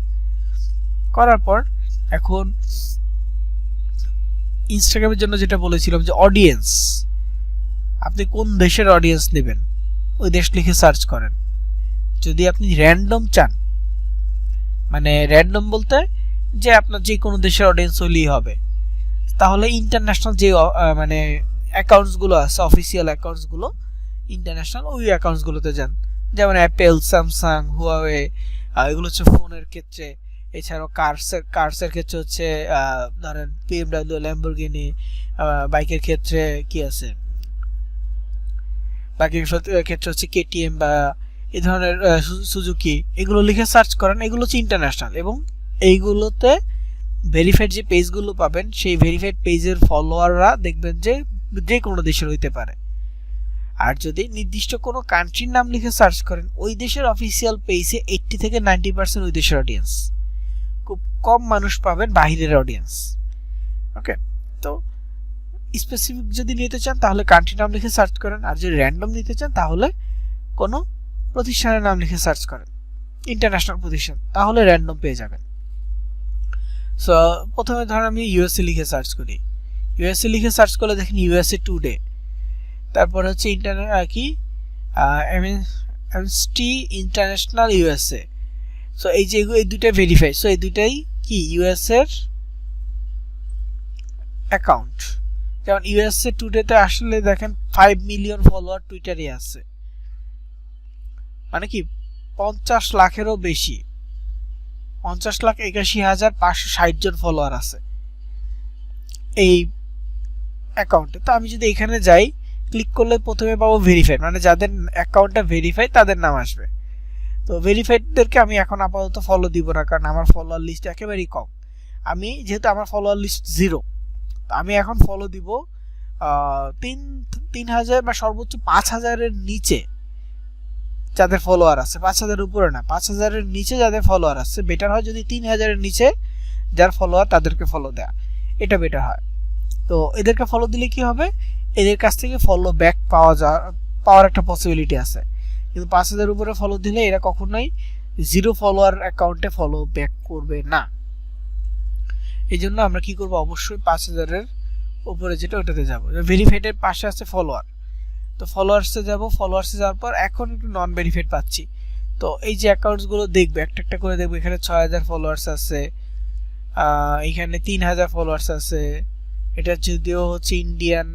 করার পর এখন ইনস্টাগ্রামের জন্য যেটা বলেছিলাম যে অডিয়েন্স, আপনি কোন দেশের অডিয়েন্স নেবেন ওই দেশ লিখে সার্চ করেন। যদি আপনি র্যান্ডম চান, মানে র্যান্ডম বলতে যে আপনার যে কোনো দেশের অডিয়েন্স হলেই হবে, তাহলে ইন্টারন্যাশনাল যে মানে অ্যাকাউন্টসগুলো আছে, অফিসিয়াল অ্যাকাউন্টসগুলো ইন্টারন্যাশনাল, ওই অ্যাকাউন্টসগুলোতে যান। যেমন অ্যাপেল, স্যামসাং, হুয়াওয়ে, এগুলো হচ্ছে ফোনের ক্ষেত্রে। এছাড়াও কার্সের ক্ষেত্রে হচ্ছে ধরেন BMW, ল্যাম্বরগিনি। বাইকের ক্ষেত্রে কি আছে, বাইকের ক্ষেত্রে হচ্ছে KTM বা এই ধরনের সুজুকি, এগুলো লিখে সার্চ করেন। এগুলো হচ্ছে ইন্টারন্যাশনাল, এবং এইগুলোতে ভেরিফাইড যে পেজগুলো পাবেন, সেই ভেরিফাইড পেজের ফলোয়াররা দেখবেন যে যে কোনো দেশের হইতে পারে। আর যদি নির্দিষ্ট কোনো কান্ট্রির নাম লিখে সার্চ করেন, ওই দেশের অফিসিয়াল পেজে 80 থেকে 90% ওই দেশের অডিয়েন্স, খুব কম মানুষ পাবেন বাহিরের অডিয়েন্স। ওকে, তো স্পেসিফিক যদি নিতে চান তাহলে কান্ট্রি নাম লিখে সার্চ করেন, আর যদি র্যান্ডম নিতে চান তাহলে কোনো প্রতিষ্ঠানের নাম লিখে সার্চ করেন, ইন্টারন্যাশনাল প্রতিষ্ঠান, তাহলে র্যান্ডম পেয়ে যাবেন। সো প্রথমে ধরেন আমি USA লিখে সার্চ করি। USA লিখে সার্চ করলে দেখেন USA টুডে, তারপর হচ্ছে অ্যামনেস্টি ইন্টারন্যাশনাল USA। সো এই যে এই দুইটা ভেরিফাই, সো এই দুইটাই কি US এর অ্যাকাউন্ট। যেমন USA টুডেতে আসলে দেখেন 5 মিলিয়ন ফলোয়ার টুইটারে আছে, মানে কি 50 লাখেরও বেশি, 50,81,560 জন ফলোয়ার আছে এই অ্যাকাউন্টে। তো আমি যদি এখানে যাই, ক্লিক করলে প্রথমে পাবো ভেরিফাইড, মানে যাদের অ্যাকাউন্টটা ভেরিফাইড তাদের নাম আসবে। তো ভেরিফাইডদেরকে আমি এখন আপাতত ফলো দিব না, কারণ আমার ফলোয়ার লিস্ট একেবারেই কম। আমি যেহেতু আমার ফলোয়ার লিস্ট 0, আমি এখন ফলো দিব 3,000 বা সর্বোচ্চ 5,000-এর নিচে যাদের ফলোয়ার আছে। 5,000-এর উপরে না, 5,000-এর নিচে যাদের ফলোয়ার আছে। বেটার হয় যদি 3,000-এর নিচে যার ফলোয়ার তাদেরকে ফলো দেয়া, এটা বেটার হয়। তো এদেরকে ফলো দিলে কি হবে, এদের কাছ থেকে ফলো ব্যাক পাওয়ার একটা পসিবিলিটি আছে। কিন্তু 5,000 উপরে ফলো দিলে এরা কখনোই 0 ফলোয়ার অ্যাকাউন্টে ফলো ব্যাক করবে না। এই জন্য আমরা কি করব, অবশ্যই 5,000-এর উপরে যেটা ওটাতে যাব। ভেরিফাইডের পাশে আছে ফলোয়ার, তো ফলোয়ার্সে যাব। ফলোয়ার্সে যাওয়ার পর এখন একটু নন ভেরিফাইড পাচ্ছি। তো এই যে অ্যাকাউন্টসগুলো দেখবে, একটা একটা করে দেখবো। এখানে 6,000 ফলোয়ার্স আছে, এখানে 3,000 ফলোয়ার্স আছে। এটা যদিও হচ্ছে ইন্ডিয়ান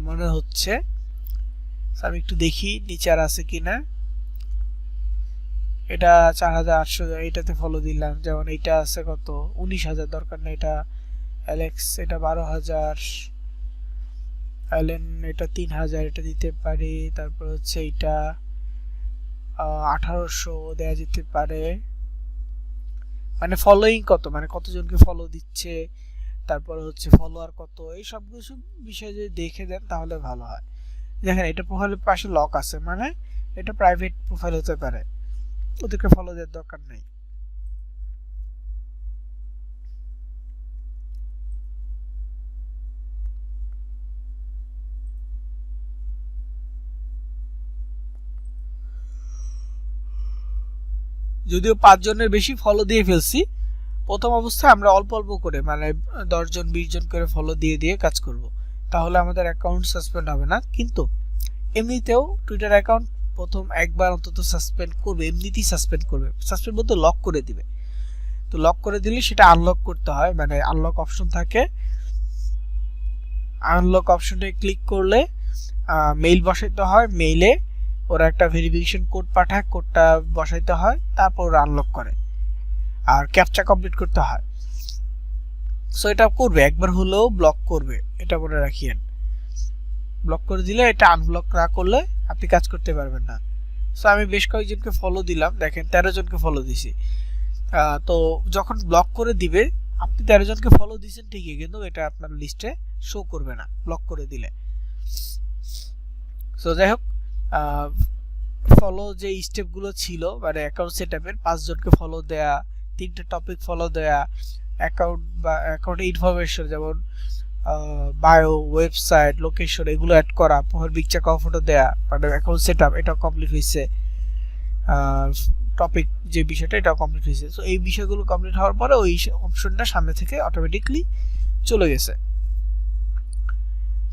মনে হচ্ছে, আমি একটু দেখি নিচে আর আছে কিনা। এটা 4,800, এটাতে ফলো দিলাম। যেমন এটা আছে কত, 19,000, দরকার না। এটা অ্যালেক্স, এটা 12,000। অ্যালেন, এটা 3,000, এটা দিতে পারি। তারপর হচ্ছে এটা 1,800 দেয়া যেতে পারে। মানে ফলোইং কত, মানে কতজনকে ফলো দিচ্ছে, তারপর হচ্ছে ফলোয়ার কত, এই সব কিছু বিষয় যদি দেখে দেন তাহলে ভালো হয়। দেখেন এটা প্রোফাইলের পাশে লক আছে, মানে এটা প্রাইভেট প্রোফাইল হতে পারে, ওদেরকে ফলো দেওয়ার দরকার নেই। যদিও 5 জনের বেশি ফলো দিয়ে ফেলছি, প্রথম অবস্থায় আমরা অল্প অল্প করে, মানে 10 জন 20 জন করে ফলো দিয়ে দিয়ে কাজ করব, তাহলে আমাদের অ্যাকাউন্ট সাসপেন্ড হবে না। কিন্তু এমনিতেও টুইটার অ্যাকাউন্ট প্রথম একবার অন্তত সাসপেন্ড করবে, এমনিতেই সাসপেন্ড করবে। সাসপেন্ড বলতে লক করে দিবে। তো লক করে দিলে সেটা আনলক করতে হয়, মানে আনলক অপশন থাকে। আনলক অপশনে ক্লিক করলে মেইল বসাইতে হয়, মেইলে ওরা একটা ভেরিফিকেশন কোড পাঠায়, কোডটা বসাইতে হয়, তারপর ওরা আনলক করে, আর ক্যাপচা কমপ্লিট করতে হয়। সো এটা করবে, একবার হলেও ব্লক করবে, এটা মনে রাখিয়েন। ব্লক করে দিলে, এটা আনব্লক না করলে আপনি কাজ করতে পারবেন না। সো আমি বেশ কয়েকজনকে ফলো দিলাম, দেখেন 13 জনকে ফলো দিছি। তো যখন ব্লক করে দিবে, আপনি 13 জনকে ফলো দিয়েছেন ঠিকই, কিন্তু এটা আপনার লিস্টে শো করবে না ব্লক করে দিলে। সো যাই হোক, ফলো যে স্টেপগুলো ছিল, মানে অ্যাকাউন্ট সেটআপের 5 জনকে ফলো দেয়া, 3টে টপিক ফলো দেয়া, অ্যাকাউন্ট বা অ্যাকাউন্টের ইনফরমেশন যেমন বায়ো, ওয়েবসাইট, লোকেশন, এগুলো অ্যাড করা, প্রোফাইল পিকচার, ফটো দেয়া, মানে অ্যাকাউন্ট সেটআপ এটা কমপ্লিট হয়েছে। টপিক যে বিষয়টা, এটা কমপ্লিট হয়েছে। সো এই বিষয়গুলো কমপ্লিট হওয়ার পরে ওই অপশনটা সামনে থেকে অটোমেটিকলি চলে গেছে।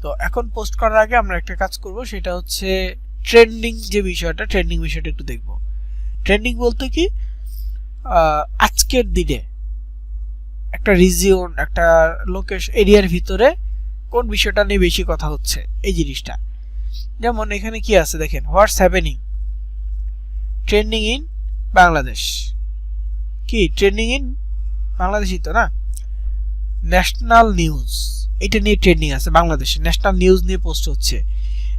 তো এখন পোস্ট করার আগে আমরা একটা কাজ করব, সেটা হচ্ছে ট্রেন্ডিং যে বিষয়টা, ট্রেন্ডিং বিষয়টা একটু দেখব। ট্রেন্ডিং বলতে কি আজকের দিনে একটা রিজিয়ন, একটা লোকেশন এরিয়ার ভিতরে কোন বিষয়টা নিয়ে বেশি কথা হচ্ছে, এই জিনিসটা। যেমন এখানে কি আছে দেখেন, what's happening trending in Bangladesh. কি ট্রেন্ডিং ইন বাংলাদেশই তো না, ন্যাশনাল নিউজ, এটা নিয়ে ট্রেন্ডিং আছে বাংলাদেশে, ন্যাশনাল নিউজ নিয়ে পোস্ট হচ্ছে।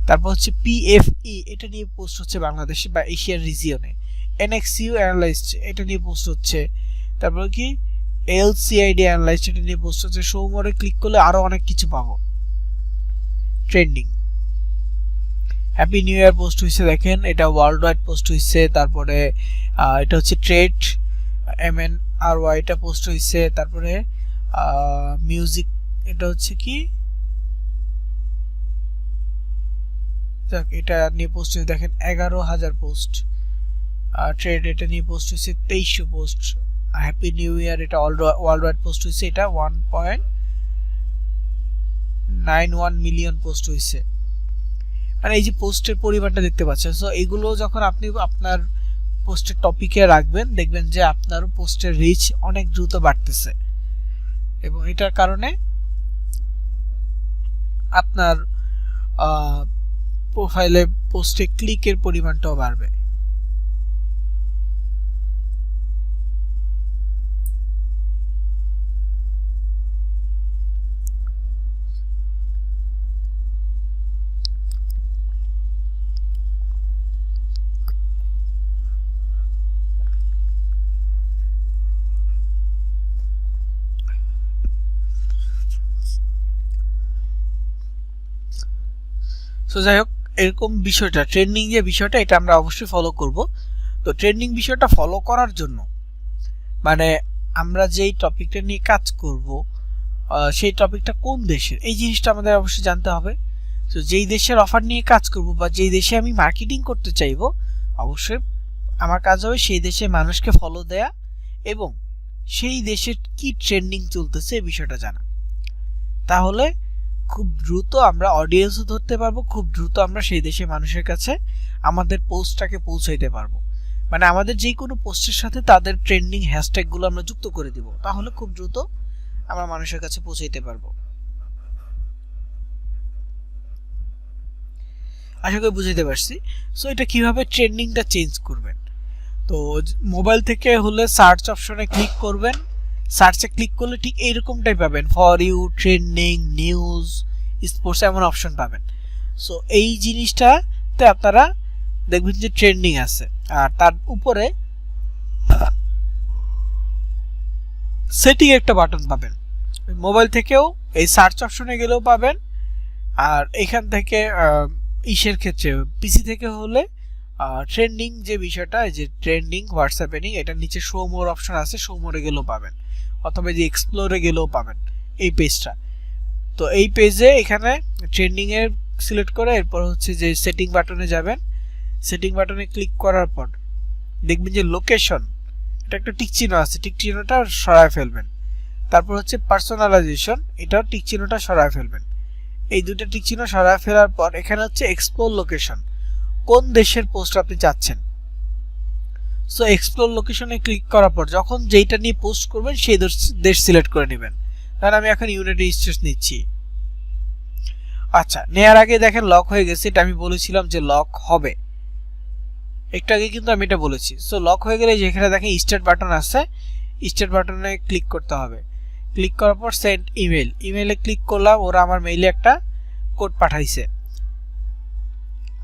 তারপর হচ্ছে পিএফই, এটা নিয়ে পোস্ট হচ্ছে বাংলাদেশে বা এশিয়ান রিজিয়নে। এনএক্সইউ অ্যানালাইজড, এটা নিয়ে পোস্ট হচ্ছে। তারপর কি এলসিআইডি অ্যানালাইজড, এটা নিয়ে পোস্ট হচ্ছে। শো মোরে ক্লিক করলে আরো অনেক কিছু পাবো trending. Happy new year post হয়েছে দেখেন, এটা ওয়ার্ল্ড ওয়াইড পোস্ট হয়েছে। তারপরে এটা হচ্ছে ট্রেড MNRY, এটা পোস্ট হয়েছে। তারপরে মিউজিক, এটা হচ্ছে কি এটা নিয়ে পোস্ট হয়েছে দেখেন 11,000 পোস্ট। ট্রেড, এটা নিয়ে পোস্ট হয়েছে 2300 পোস্ট। হ্যাপি নিউ ইয়ার, এটা ওয়ার্ল্ড ওয়াইড পোস্ট হয়েছে, এটা 1.91 মিলিয়ন পোস্ট হয়েছে। মানে এই যে পোস্টের পরিমাণটা দেখতে পাচ্ছেন। সো এগুলো যখন আপনি আপনার পোস্টের টপিকে রাখবেন, দেখবেন যে আপনার পোস্টের রিচ অনেক দ্রুত বাড়তেছে, এবং এটার কারণে আপনার প্রোফাইলে পোস্টে ক্লিকের পরিমাণটাও বাড়বে। সো যাই হোক, এরকম বিষয়টা ট্রেন্ডিং যে বিষয়টা, এটা আমরা অবশ্যই ফলো করব। তো ট্রেন্ডিং বিষয়টা ফলো করার জন্য মানে আমরা যেই টপিকটা নিয়ে কাজ করব সেই টপিকটা কোন দেশের, এই জিনিসটা আমাদের অবশ্যই জানতে হবে। তো যেই দেশের অফার নিয়ে কাজ করব বা যেই দেশে আমি মার্কেটিং করতে চাইবো, অবশ্যই আমার কাজ হবে সেই দেশে মানুষকে ফলো দেয়া এবং সেই দেশের কি ট্রেন্ডিং চলতেছে এই বিষয়টা জানা। তাহলে খুব দ্রুত আমরা অডিয়েন্সও ধরতে পারবো, খুব দ্রুত আমরা সেই দেশের মানুষের কাছে আমাদের পোস্টটাকে পৌঁছাইতে পারবো। মানে আমাদের যে কোনো পোস্টের সাথে তাদের ট্রেন্ডিং হ্যাশট্যাগুলো আমরা যুক্ত করে দিব, তাহলে খুব দ্রুত আমরা মানুষের কাছে পৌঁছাইতে পারবো। আশা করি বুঝাইতে পারছি। সো এটা কিভাবে ট্রেন্ডিংটা চেঞ্জ করবেন, তো মোবাইল থেকে হলে সার্চ অপশনে ক্লিক করবেন। সার্চে ক্লিক করলে ঠিক এইরকমটাই পাবেন, for you, trending, news, sports, এমন অপশন পাবেন। সো এই জিনিসটাতে আপনারা দেখবেন যে ট্রেন্ডিং আছে, আর তার উপরে সেটিং একটা বাটন পাবেন। মোবাইল থেকেও এই সার্চ অপশনে গেলেও পাবেন, আর এখান থেকে ইসের ক্ষেত্রে পিসি থেকে হলে ট্রেন্ডিং যে বিষয়টা, যে ট্রেন্ডিং হোয়াটসঅ্যাপে নেই, এটার নিচে শো মোর অপশন আছে, শো মোরে গেলেও পাবেন, অথবা যে এক্সপ্লোরে গেলেও পাবেন এই পেজটা। তো এই পেজে এখানে ট্রেন্ডিং এর সিলেক্ট করে এরপর হচ্ছে যে সেটিং বাটনে যাবেন। সেটিং বাটনে ক্লিক করার পর দেখবেন যে লোকেশন, এটা একটা টিক চিহ্ন আছে, টিক চিহ্নটা সরায় ফেলবেন। তারপর হচ্ছে পার্সোনালাইজেশন, এটাও টিক চিহ্নটা সরায় ফেলবেন। এই দুটো টিক চিহ্ন সরায় ফেলার পর এখানে হচ্ছে এক্সপ্লোর লোকেশন, কোন দেশের পোস্ট আপনি চাচ্ছেন। সো এক্সপ্লোর লোকেশনে ক্লিক করার পর যখন যেইটা নিয়ে পোস্ট করবেন সেই দেশ সিলেক্ট করে নেবেন। কারণ আমি এখন ইউনাইটেড স্টেটস নিচ্ছি। আচ্ছা, নেয়ার আগে দেখেন লক হয়ে গেছে, এটা আমি বলেছিলাম যে লক হবে, একটু আগে কিন্তু আমি এটা বলেছি। সো লক হয়ে গেলে যেখানে দেখেন স্টার্ট বাটন আছে, স্টার্ট বাটনে ক্লিক করতে হবে। ক্লিক করার পর সেন্ড ইমেল, ইমেলে ক্লিক করলাম, ওরা আমার মেইলে একটা কোড পাঠাইছে,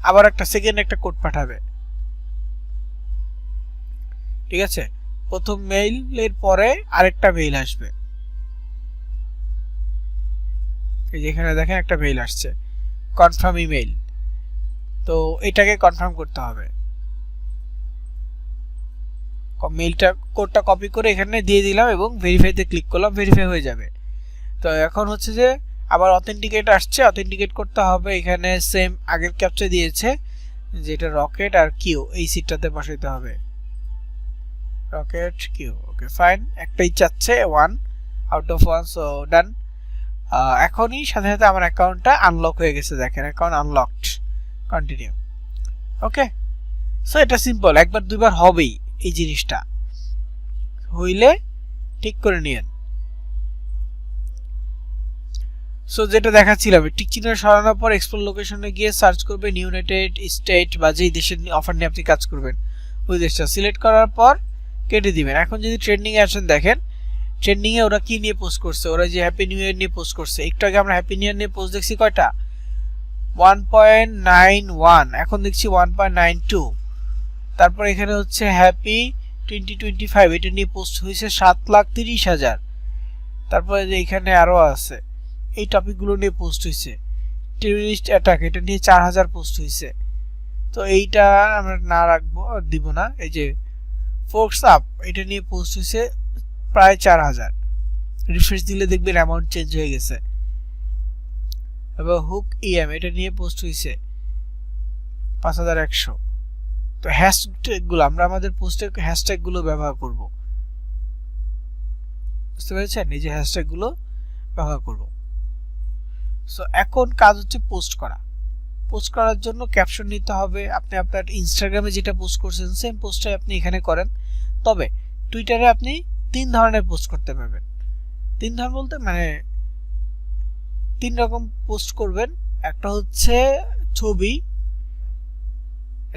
আবার একটা সেকেন্ড একটা কোড পাঠাবে। ঠিক আছে, প্রথম মেইলের পরে আরেকটা মেইল আসবে, এই যেখানে দেখেন একটা মেইল আসছে কনফার্ম ইমেইল। তো এটাকে কনফার্ম করতে হবে। মেইলটা কোডটা কপি করে এখানে দিয়ে দিলাম এবং ভেরিফাইতে ক্লিক করলাম, ভেরিফাই হয়ে যাবে। তো এখন হচ্ছে যে আবার অথেন্টিকেট আসছে, অথেন্টিকেট করতে হবে। এখানে সেম আগের ক্যাপচা দিয়েছে, যেটা রকেট আর কিউ, এই সিটটাতে বসাইতে হবে, রকেট কিউ। ওকে ফাইন, একটাই চাচ্ছে 1 আউট অফ 1, সো ডান। এখনই সাথে সাথে আমার অ্যাকাউন্টটা আনলক হয়ে গেছে, দেখেন অ্যাকাউন্ট আনলকড, কন্টিনিউ। ওকে, সো এটা সিম্পল, একবার দুইবার হবেই এই জিনিসটা, হইলে ঠিক করে নিয়েন। সো যেটা দেখাচ্ছিলাম, টিক চিহ্ন সরানোর পর এক্সপ্লোর লোকেশনে গিয়ে সার্চ করবেন ইউনাইটেড স্টেট বা যেই দেশের অফার নিয়ে আপনি কাজ করবেন ওই দেশটা সিলেক্ট করার পর কেটে দিবেন। এখন যদি ট্রেন্ডিং এ আসেন, দেখেন ট্রেন্ডিং এ ওরা কি নিয়ে পোস্ট করছে, ওরা যে হ্যাপি নিউ ইয়ার নিয়ে পোস্ট করছে। একটু আগে আমরা হ্যাপি নিউ ইয়ার নিয়ে পোস্ট দেখছি কয়টা, 1.91, এখন দেখছি 1.92। তারপর এখানে হচ্ছে হ্যাপি 2025, এটা নিয়ে পোস্ট হয়েছে 7,30,000। তারপরে যে এখানে আরো আছে, এই টপিকগুলো নিয়ে পোস্ট হয়েছে। টেররিস্ট অ্যাটাক, এটা নিয়ে 4,000 পোস্ট হয়েছে। তো এইটা আমরা না রাখবো, দিব না। এই যে ফোর্কস আপ, এটা নিয়ে পোস্ট হয়েছে প্রায় 4,000। রিফ্রেশ দিলে দেখবেন অ্যামাউন্ট চেঞ্জ হয়ে গেছে। এবং হুক ইএম, এটা নিয়ে পোস্ট হয়েছে 5,100। তো হ্যাশট্যাগুলো আমরা আমাদের পোস্টে হ্যাশট্যাগুলো ব্যবহার করব, বুঝতে পেরেছেন? এই যে হ্যাশট্যাগুলো ব্যবহার করব। সো এখন কাজ হচ্ছে পোস্ট করা। পোস্ট করার জন্য ক্যাপশন নিতে হবে। আপনি আপনার ইনস্টাগ্রামে যেটা পোস্ট করছেন সেম পোস্টটাই আপনি এখানে করেন। তবে টুইটারে আপনি 3 ধরনের পোস্ট করতে পারবেন। 3 ধরন বলতে মানে 3 রকম পোস্ট করবেন। একটা হচ্ছে ছবি,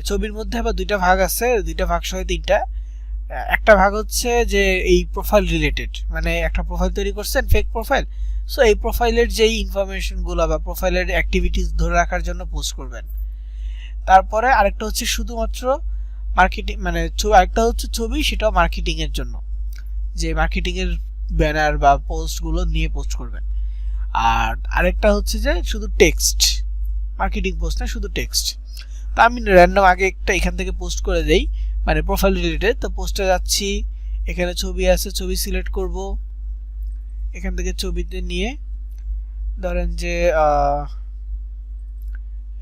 ছবির মধ্যে আবার 2টা ভাগ আছে, 2টা ভাগ সহ 3টা। একটা ভাগ হচ্ছে যে এই প্রোফাইল রিলেটেড, মানে একটা প্রোফাইল তৈরি করছেন, ফেক প্রোফাইল। সো এই প্রোফাইলের যেই ইনফরমেশনগুলো বা প্রোফাইলের অ্যাক্টিভিটিস ধরে রাখার জন্য পোস্ট করবেন। তারপরে আরেকটা হচ্ছে শুধুমাত্র মার্কেটিং, মানে আরেকটা হচ্ছে ছবি, সেটাও মার্কেটিং এর জন্য, যে মার্কেটিং এর ব্যানার বা পোস্টগুলো নিয়ে পোস্ট করবেন। আর আরেকটা হচ্ছে যে শুধু টেক্সট, মার্কেটিং পোস্ট না, শুধু টেক্সট। তো আমি র্যান্ডম আগে একটা এখান থেকে পোস্ট করে দেই, মানে প্রোফাইল রিলেটেড। তো পোস্টে যাচ্ছি, এখানে ছবি আছে, ছবি সিলেক্ট করব। এখান থেকে ছবিতে নিয়ে ধরেন যে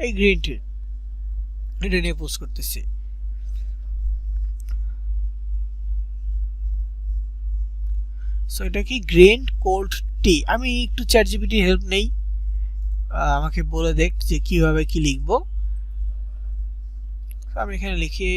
এই গ্রিন টি, এটা নিয়ে পোস্ট করতেছি। সো এটা কি গ্রিন কোল্ড টি। আমি একটু চ্যাট জিপিটির হেল্প নেই, আমাকে বলে দেখ যে কিভাবে কি লিখবো। আমি এখানে লিখি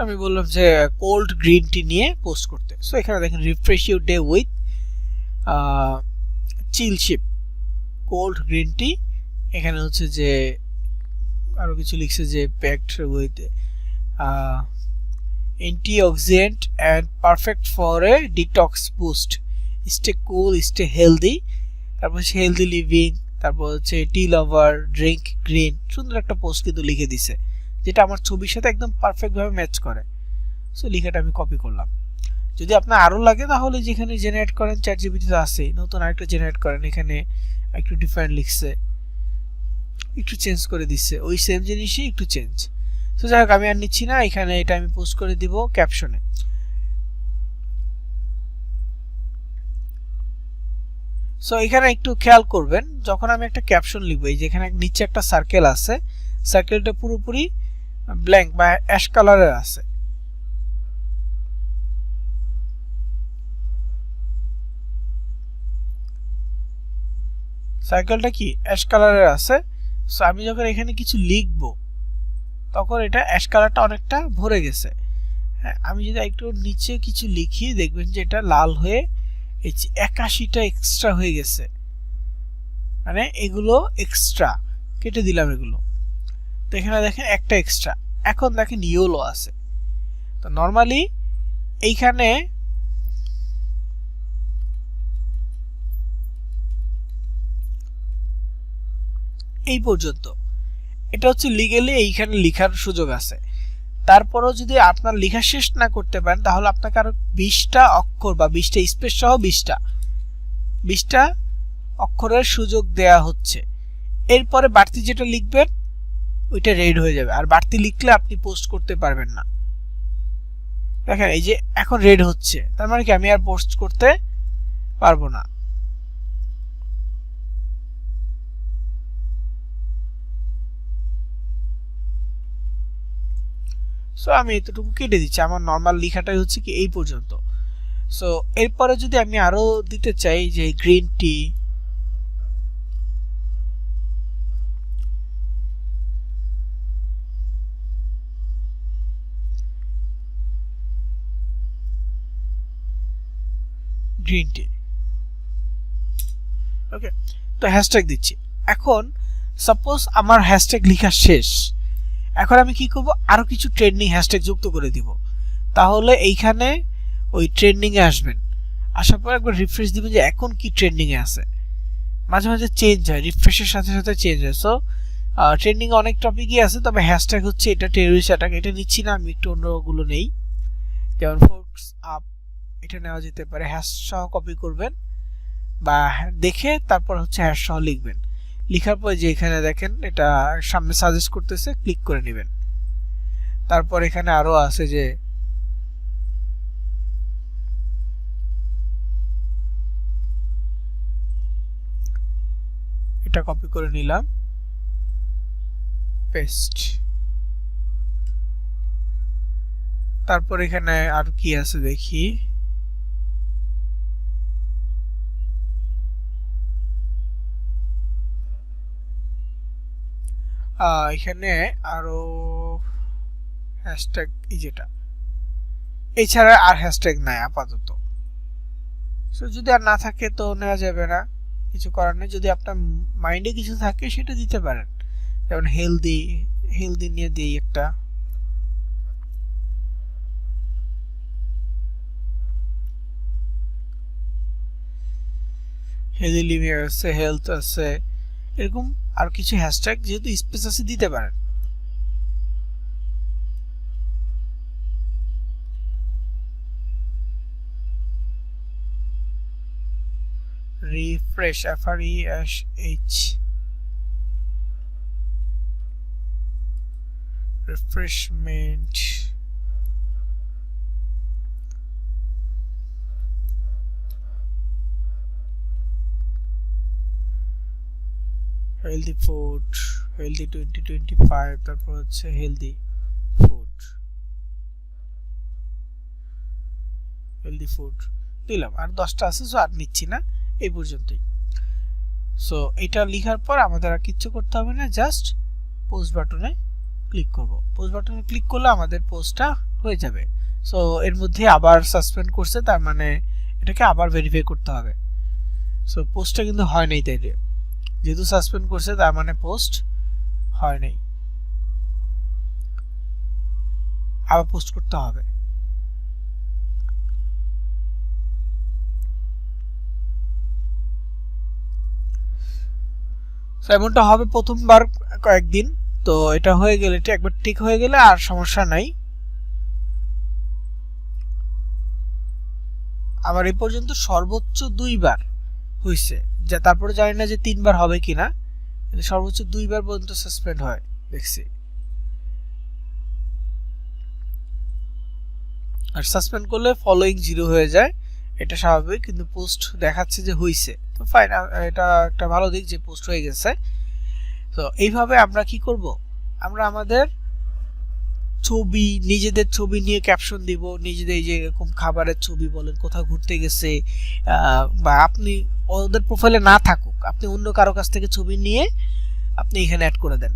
আমি বললাম যে কোল্ড গ্রিন টি নিয়ে পোস্ট করতে। সো এখানে দেখেন refresh your day with chill ship cold green tea. এখানে হচ্ছে যে আরো কিছু লিখছে যে packed with antioxidant and perfect for a detox boost, stay cool, stay healthy. তারপর হচ্ছে হেলদি লিভিং, তারপর হচ্ছে টি লাভার, ড্রিঙ্ক গ্রিন। সুন্দর একটা পোস্ট কিন্তু লিখে দিছে, যেটা আমার ছবির সাথে একদম পারফেক্টভাবে ম্যাচ করে। সো লিখাটা আমি কপি করলাম। যদি আপনার আরও লাগে তাহলে যেখানে জেনারেট করেন, চ্যাট জিপিটিতে আছে, নতুন আরেকটা জেনারেট করেন, এখানে একটু ডিফারেন্ট লিখছে, একটু চেঞ্জ করে দিচ্ছে, ওই সেম জিনিসই একটু চেঞ্জ। তো যাই হোক, আমি আর নিচ্ছি না, এখানে এটা আমি পোস্ট করে দিব ক্যাপশনে। সো এখানে একটু খেয়াল করবেন, যখন আমি একটা ক্যাপশন লিখবো, এই যে এখানে নিচে একটা সার্কেল আছে, সার্কেলটা পুরোপুরি ব্ল্যাঙ্ক বা অ্যাশ কালারের আছে। সার্কেলটা কি অ্যাশ কালারের আছে। সো আমি যখন এখানে কিছু লিখবো তখন এটা অ্যাশ কালারটা অনেকটা ভরে গেছে। হ্যাঁ, আমি যদি একটু নিচে কিছু লিখি দেখবেন যে এটা লাল হয়ে এই 81টা এক্সট্রা হয়ে গেছে, মানে এগুলো এক্সট্রা কেটে দিলাম এগুলো। তো এখানে দেখেন একটা এক্সট্রা, এখন দেখেন ইয়েলো আছে। তো নর্মালি এইখানে এই পর্যন্ত এটা হচ্ছে লিগ্যালি এইখানে লেখার সুযোগ আছে। তারপরও যদি আপনার লেখা শেষ না করতে পারেন তাহলে আপনাকে আরো 20টা অক্ষর বা 20টা স্পেস সহ 20টা অক্ষরের সুযোগ দেয়া হচ্ছে। এরপরে বাড়তি যেটা লিখবেন ওইটা রেড হয়ে যাবে, আর বাড়তি লিখলে আপনি পোস্ট করতে পারবেন না। দেখেন এই যে এখন রেড হচ্ছে, তার মানে কি আমি আর পোস্ট করতে পারবো না। সো আমি এতটুকু কেটে দিচ্ছি, আমার নর্মাল লেখাটাই হচ্ছে কি এই পর্যন্ত। সো এরপরে যদি আমি আরো দিতে চাই যে গ্রিন টি, গ্রিন টি, ওকে, তো হ্যাশট্যাগ দিচ্ছি। এখন সাপোজ আমার হ্যাশট্যাগ লেখা শেষ, এখন আমি কি করব, আরো কিছু ট্রেন্ডিং হ্যাশট্যাগ যুক্ত করে দিব। তাহলে এইখানে ওই ট্রেন্ডিং এ আসবেন, আসার পর একবার রিফ্রেশ দিবেন যে এখন কি ট্রেন্ডিং এ আছে। মাঝে মাঝে চেঞ্জ হয়, রিফ্রেশের সাথে সাথে চেঞ্জ হয়। সো ট্রেন্ডিং অনেক টপিকই আছে, তবে হ্যাশট্যাগ হচ্ছে এটা টেররিস্ট অ্যাটাক, এটা নিচ্ছি না আমি, একটু অন্যগুলো নেই। যেমন ফোর্কস আপ, এটা নেওয়া যেতে পারে। হ্যাশ সহ কপি করবেন বা দেখে তারপর হচ্ছে হ্যাশ সহ লিখবেন। লেখার পর যে এখানে দেখেন এটা সামনে সাজেস্ট করতেছে, ক্লিক করে নেবেন। তারপর এখানে আরো আছে যে এটা কপি করে নিলাম, পেস্ট। তারপর এখানে আর কি আছে দেখি, এখানে আরো হ্যাশট্যাগ যেটা, এছাড়া আর হ্যাশট্যাগ নাই আপাতত। সো যদি আর না থাকে তো নেওয়া যাবে না, কিছু করার নেই। যদি আপনার মাইন্ডে কিছু থাকে সেটা দিতে পারেন, যেমন হেলদি, হেলদি নিয়ে দিই একটা। হেলদি লিভিং আছে, হেলথ আছে, এরকম আর কিছু হ্যাশট্যাগ যেহেতু স্পেস আছে দিতে পারেন। Refresh, FRESH, refreshment, healthy food, healthy 2025, তারপর হচ্ছে হেলদি ফুড, হেলদি ফুড দিলাম। আর 10টা আছে, সো আর নিচ্ছি না, এই পর্যন্তই। সো এটা লেখার পর আমাদের আর কিচ্ছু করতে হবে না, জাস্ট পোস্ট বাটনে ক্লিক করব। পোস্ট বাটনে ক্লিক করলে আমাদের পোস্টটা হয়ে যাবে। সো এর মধ্যে আবার সাসপেন্ড করছে, তার মানে এটাকে আবার ভেরিফাই করতে হবে। সো পোস্টটা কিন্তু হয় নাই, তাই যেহেতু সাসপেন্ড করছে তার মানে পোস্ট হয় নাই, আবার পোস্ট করতে হবে। এমনটা হবে প্রথমবার কয়েকদিন, তো এটা হয়ে গেলে, এটা একবার ঠিক হয়ে গেলে আর সমস্যা নাই। আমার এই পর্যন্ত সর্বোচ্চ 2বার হয়েছে, যা তারপরে জানি না যে 3বার হবে কিনা, কিন্তু সর্বোচ্চ 2বার পর্যন্ত সাসপেন্ড হয় দেখছি। আর সাসপেন্ড করলে ফলোইং 0 হয়ে যায়, এটা স্বাভাবিক, কিন্তু পোস্ট দেখাচ্ছে যে হইছে, তো ফাইন, এটা একটা ভালো দিক যে পোস্ট হয়ে গেছে। তো এইভাবে আমরা কি করব, আমরা আমাদের ছবি, নিজেদের ছবি নিয়ে ক্যাপশন দিব, নিজেদের এই যে এরকম খাবারের ছবি বলেন, কোথাও ঘুরতে গেছে, বা আপনি ওদের প্রোফাইলে না থাকুক, আপনি অন্য কারো কাছ থেকে ছবি নিয়ে আপনি এখানে অ্যাড করে দেন।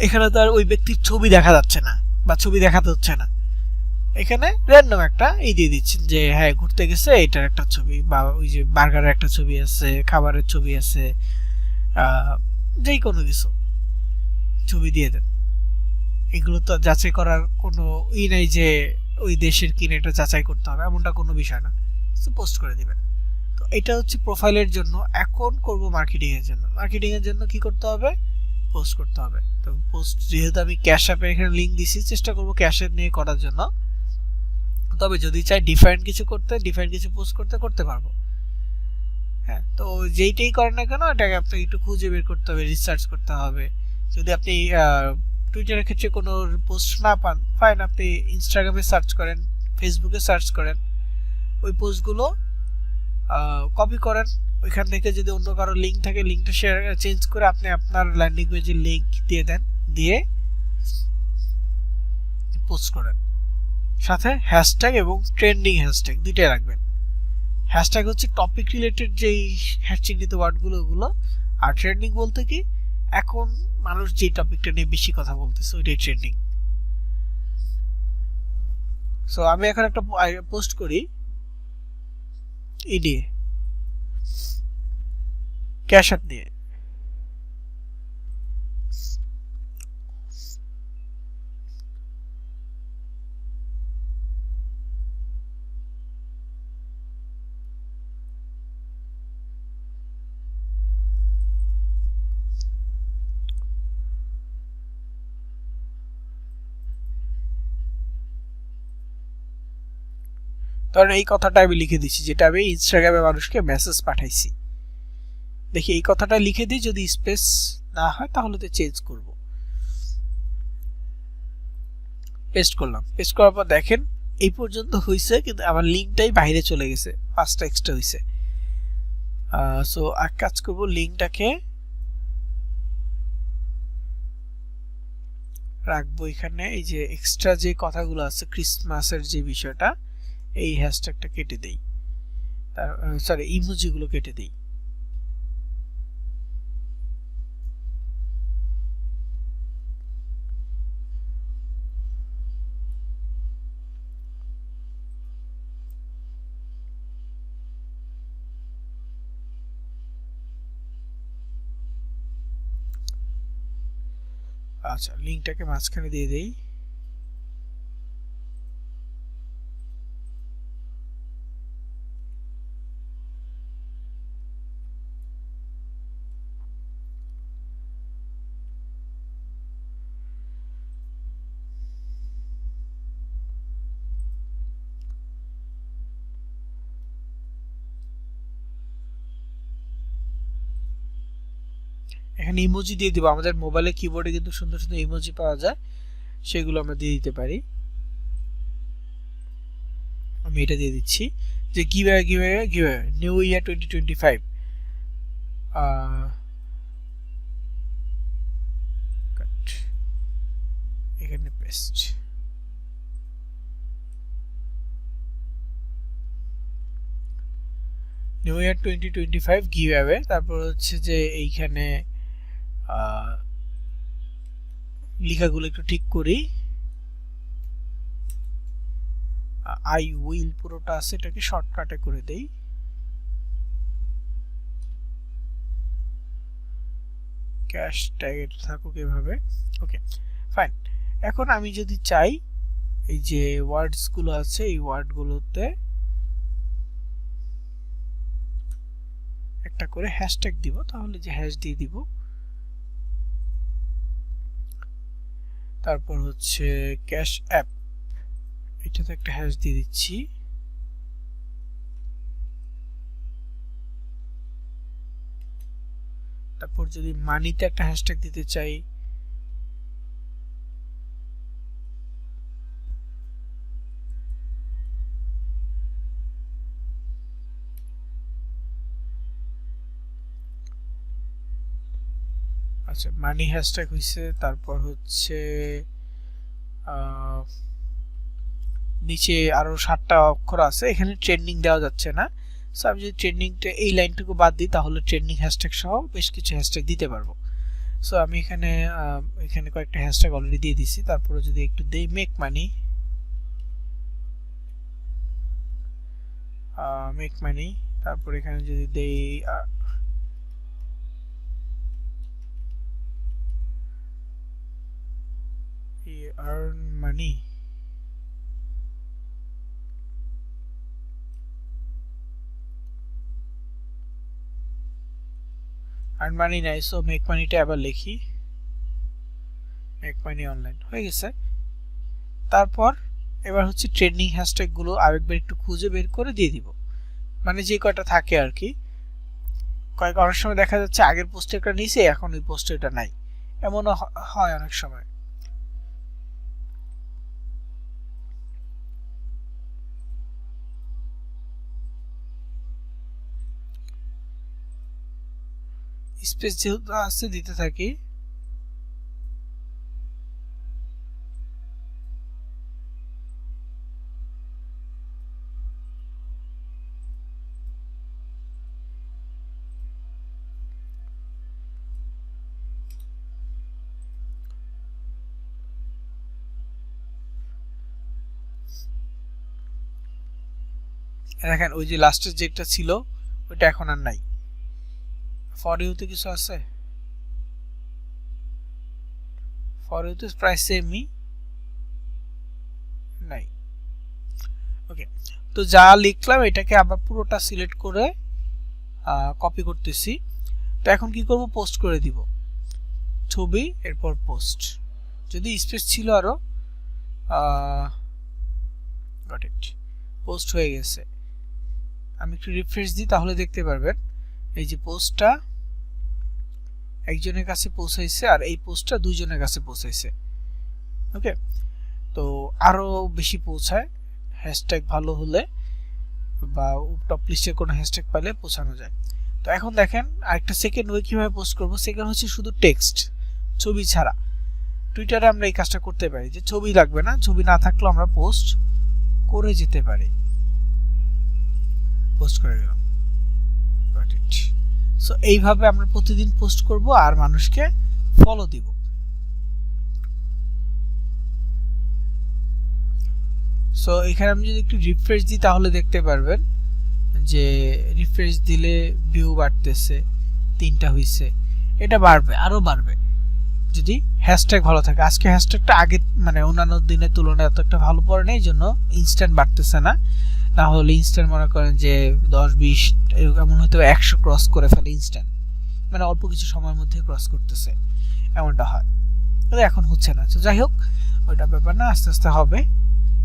এখানে তো আর ওই ব্যক্তির ছবি দেখা যাচ্ছে না বা ছবি দেখাতে হচ্ছে না, এখানে র্যান্ডম একটা এই দিয়ে দিচ্ছেন যে হ্যাঁ ঘুরতে গেছে, এটার একটা ছবি, বা ওই যে বার্গারের একটা ছবি আছে, খাবারের ছবি আছে, যেই কোনো কিছু ছবি দিয়ে দেন। এগুলো তো যাচাই করার কোনো নাই যে ওই দেশের কিনে এটা যাচাই করতে হবে, এমনটা কোনো বিষয় না, পোস্ট করে দিবেন। তো এটা হচ্ছে প্রোফাইলের জন্য। এখন করব মার্কেটিং এর জন্য। মার্কেটিং এর জন্য কি করতে হবে, পোস্ট করতে হবে। তো পোস্ট যেহেতু আমি ক্যাশ অ্যাপে এখানে লিংক দিছি, চেষ্টা করব ক্যাশ অ্যাপ নিয়ে করার জন্য। তবে যদি চাই ডিফারেন্ট কিছু করতে, ডিফারেন্ট কিছু পোস্ট করতে পারবো। হ্যাঁ, তো যেইটাই করেন না কেন এটাকে আপনাকে একটু খুঁজে বের করতে হবে, রিসার্চ করতে হবে। যদি আপনি টুইটারের ক্ষেত্রে কোনো পোস্ট না পান, ফাইন, আপনি ইনস্টাগ্রামে সার্চ করেন, ফেসবুকে সার্চ করেন, ওই পোস্টগুলো কপি করেন। ওইখান থেকে যদি অন্য কারো লিঙ্ক থাকে, লিঙ্কটা শেয়ার চেঞ্জ করে আপনি আপনার ল্যান্ডিং পেজের লিঙ্ক দিয়ে দেন, দিয়ে পোস্ট করেন। সাথে হ্যাশট্যাগ এবং ট্রেন্ডিং হ্যাশট্যাগ দুইটাই রাখবেন। হ্যাশট্যাগ হচ্ছে টপিক রিলেটেড যেই চিহ্নিত ওয়ার্ডগুলো ওগুলো, আর ট্রেন্ডিং বলতে কি এখন মানুষ যে টপিকটা নিয়ে বেশি কথা বলতেছে ওইটাই ট্রেন্ডিং। সো আমি এখন একটা পোস্ট করি এই নিয়ে, ক্যাশ অ্যাপ নিয়ে। ধরেন এই কথাটা আমি লিখে দিচ্ছি, যেটা আমি ইনস্টাগ্রামে মানুষকে মেসেজ পাঠাইছি। দেখি এই কথাটা লিখে দিই, যদি স্পেস না হয় তাহলে তো চেঞ্জ করব। পেস্ট করলাম, পেস্ট করার পর দেখেন এই পর্যন্ত হয়েছে, কিন্তু আমার লিঙ্কটাই বাইরে চলে গেছে, 5টা এক্সট্রা হয়েছে। সো এক কাজ করব, লিঙ্কটাকে রাখবো এখানে। এই যে এক্সট্রা যে কথাগুলো আছে ক্রিসমাসের যে বিষয়টা, এই হ্যাশট্যাগটা কেটে দেই, সরি ইমোজিগুলো কেটে দেই। আচ্ছা, লিঙ্কটাকে মাঝখানে দিয়ে দেই। এখানে ইমোজি দিয়ে দিব, আমাদের মোবাইলে কিবোর্ডে কিন্তু সুন্দর সুন্দর ইমোজি পাওয়া যায়, সেগুলো আমরা দিয়ে দিতে পারি। আমি এটা দিয়ে দিচ্ছি যে গিভঅ্যাওয়ে নিউ ইয়ার 2025। এখানে পেস্ট। New year 2025 giveaway. তারপর হচ্ছে যে এইখানে লেখাগুলো একটু ঠিক করি। আই উইল পুরোটা আছে, এটাকে শর্টকাটে করে দেই। ক্যাশ ট্যাগ থাকুক এভাবে। ওকে, ফাইন। এখন আমি যদি চাই এই যে ওয়ার্ডস গুলো আছে, এই ওয়ার্ডগুলোতে একটা করে হ্যাশট্যাগ দিব, তাহলে যে হ্যাশ দিয়ে দিব। তারপর হচ্ছে ক্যাশ অ্যাপ, এটাতে একটা হ্যাশ দিয়ে দিচ্ছি। তারপর যদি মানিতে একটা হ্যাশট্যাগ দিতে চাই, আচ্ছা মানি হ্যাশট্যাগ হইছে। তারপর হচ্ছে নিচে আরো 7টা অক্ষর আছে, এখানে ট্রেন্ডিং দেওয়া যাচ্ছে না। সো আমি যদি ট্রেন্ডিংটা এই লাইনটুকু বাদ দিই, তাহলে ট্রেন্ডিং হ্যাশট্যাগ সহ বেশ কিছু হ্যাশট্যাগ দিতে পারবো। সো আমি এখানে কয়েকটা হ্যাশট্যাগ অলরেডি দিয়ে দিছি। তারপরে যদি একটু দেই মেক মানি, তারপর এখানে যদি দেই আর্ন মানি, আর্ন মানি নাই, সো মেক মানিটা আবার লিখি। মেক মানি অনলাইন হয়ে গেছে। তারপর এবার হচ্ছে ট্রেন্ডিং হ্যাশট্যাগ গুলো আরেকবার একটু খুঁজে বের করে দিয়ে দিব, মানে যে কয়টা থাকে আর কি। অনেক সময় দেখা যাচ্ছে আগের পোস্টে একটা নিচে, এখন ওই পোস্টে এটা নাই, এমনও হয় অনেক সময়। স্পেস যেহেতু আছে দিতে থাকি। দেখেন ওই যে লাস্টের যেটা ছিল ওটা এখন আর নাই। ফর ইউতে কিছু আছে, ফর ইউতে প্রায় সেমই নাই। ওকে, তো যা লিখলাম এটাকে আবার পুরোটা সিলেক্ট করে কপি করতেছি। তো এখন কি করব, পোস্ট করে দিব, ছবি এরপর পোস্ট। যদি স্পেস ছিল আরো, গট ইট, পোস্ট হয়ে গেছে। আমি একটু রিফ্রেশ দিই তাহলে দেখতে পারবেন এই যে পোস্টটা একজনের কাছে পৌঁছাইছে আর এই পোস্টটা দুইজনের কাছে পৌঁছাইছে। ওকে, তো আরো বেশি পৌঁছায় হ্যাশট্যাগ ভালো হলে বা টপ লিস্টের কোনো হ্যাশট্যাগ পাইলে পৌঁছানো যায়। তো এখন দেখেন আরেকটা সেকেন্ড ওয়ে কিভাবে পোস্ট করব। সেকেন্ড হচ্ছে শুধু টেক্সট, ছবি ছাড়া। টুইটারে আমরা এই কাজটা করতে পারি যে ছবি লাগবে না, ছবি না থাকলেও আমরা পোস্ট করে যেতে পারি। পোস্ট করে দিলাম, গট ইট। সো এইভাবে আমরা প্রতিদিন পোস্ট করব আর মানুষকে ফলো দিব। সো এখানে আমি যদি একটু রিফ্রেশ দিই তাহলে দেখতে পারবেন যে রিফ্রেশ দিলে ভিউ বাড়তেছে, 3টা হইছে। এটা বাড়বে, আরো বাড়বে যদি হ্যাশট্যাগ ভালো থাকে। আজকে হ্যাশট্যাগটা আগে মানে অন্যান্য দিনের তুলনায় এত একটা ভালো পড়ে নেই, জন্য ইনস্ট্যান্ট বাড়তেছে না। না হলে ইনস্ট্যান্ট মনে করেন যে 10-20 এমন হয়তো 100 ক্রস করে ফেলে ইনস্ট্যান্ট, মানে অল্প কিছু সময়ের মধ্যে ক্রস করতেছে, এমনটা হয়। কিন্তু এখন হচ্ছে না। তো যাই হোক, ওইটা ব্যাপার না, আস্তে আস্তে হবে।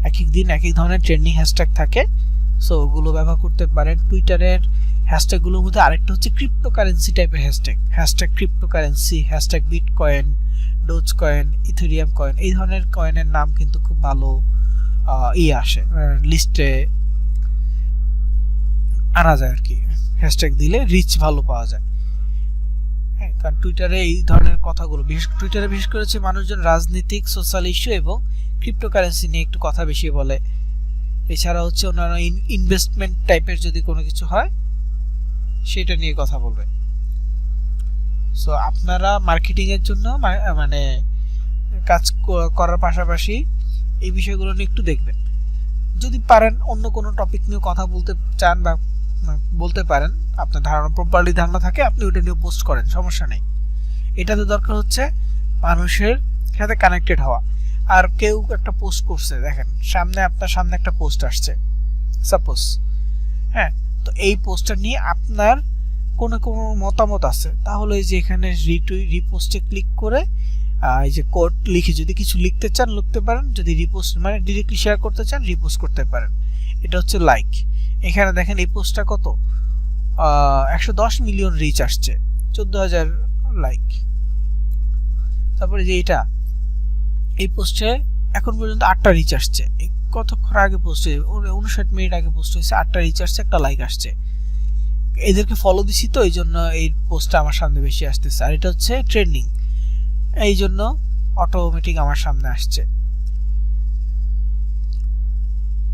এক এক দিন এক এক ধরনের ট্রেন্ডিং হ্যাশট্যাগ থাকে, সো ওগুলো ব্যবহার করতে পারেন। টুইটারের হ্যাশট্যাগুলোর মধ্যে আরেকটা হচ্ছে ক্রিপ্টোকারেন্সি টাইপের hashtag, hashtag cryptocurrency, hashtag bitcoin, dose coin, Ethereum coin. এই ধরনের কয়েনের নাম কিন্তু খুব ভালো আসে লিস্টে আনা যায় আর কি। হ্যাশট্যাগ দিলে রিচ ভালো পাওয়া যায়। হ্যাঁ, কারণ টুইটারে এই ধরনের কথাগুলো টুইটারে বিশেষ করে হচ্ছে মানুষজন রাজনীতিক, সোশ্যাল ইস্যু এবং ক্রিপ্টোকারেন্সি নিয়ে একটু কথা বেশি বলে। এছাড়া হচ্ছে অন্যান্য ইনভেস্টমেন্ট টাইপের যদি কোনো কিছু হয় সেটা নিয়ে কথা বলবে। সো আপনারা মার্কেটিং এর জন্য মানে কাজ করার পাশাপাশি এই বিষয়গুলো নিয়ে একটু দেখবেন। যদি পারেন অন্য কোনো টপিক নিয়ে কথা বলতে চান বা বলতে পারেন, আপনার ধারণা প্রপারলি ধারণা থাকে, আপনি ওটা নিয়ে পোস্ট করেন, সমস্যা নেই। এটাতে দরকার হচ্ছে মানুষের সাথে কানেক্টেড হওয়া। আর কেউ একটা পোস্ট করছে, দেখেন আপনার সামনে একটা পোস্ট আসছে সাপোজ, হ্যাঁ, তো এই পোস্টটা নিয়ে আপনার কোনো মতামত আছে, তাহলে এই যে এখানে রিপোস্টে ক্লিক করে এই যে কোড লিখে যদি কিছু লিখতে চান লিখতে পারেন, যদি রিপোস্ট মানে ডিরেক্টলি শেয়ার করতে চান রিপোস্ট করতে পারেন। এটা হচ্ছে লাইক। এখানে দেখেন এই পোস্টটা কত, 110 মিলিয়ন রিচ আসছে, 14,000 লাইক। তারপরে যে এটা এই পোস্টে এখন পর্যন্ত 8টা রিচ আসছে, কতক্ষণ আগে পোস্ট হয়েছে, 59 মিনিট আগে পোস্ট হয়েছে, 8টা রিচ আসছে, একটা লাইক আসছে। এদেরকে ফলো দিছি তো এই জন্য এই পোস্টটা আমার সামনে বেশি আসতেছে। আর এটা হচ্ছে ট্রেন্ডিং, এই জন্য অটোমেটিক আমার সামনে আসছে।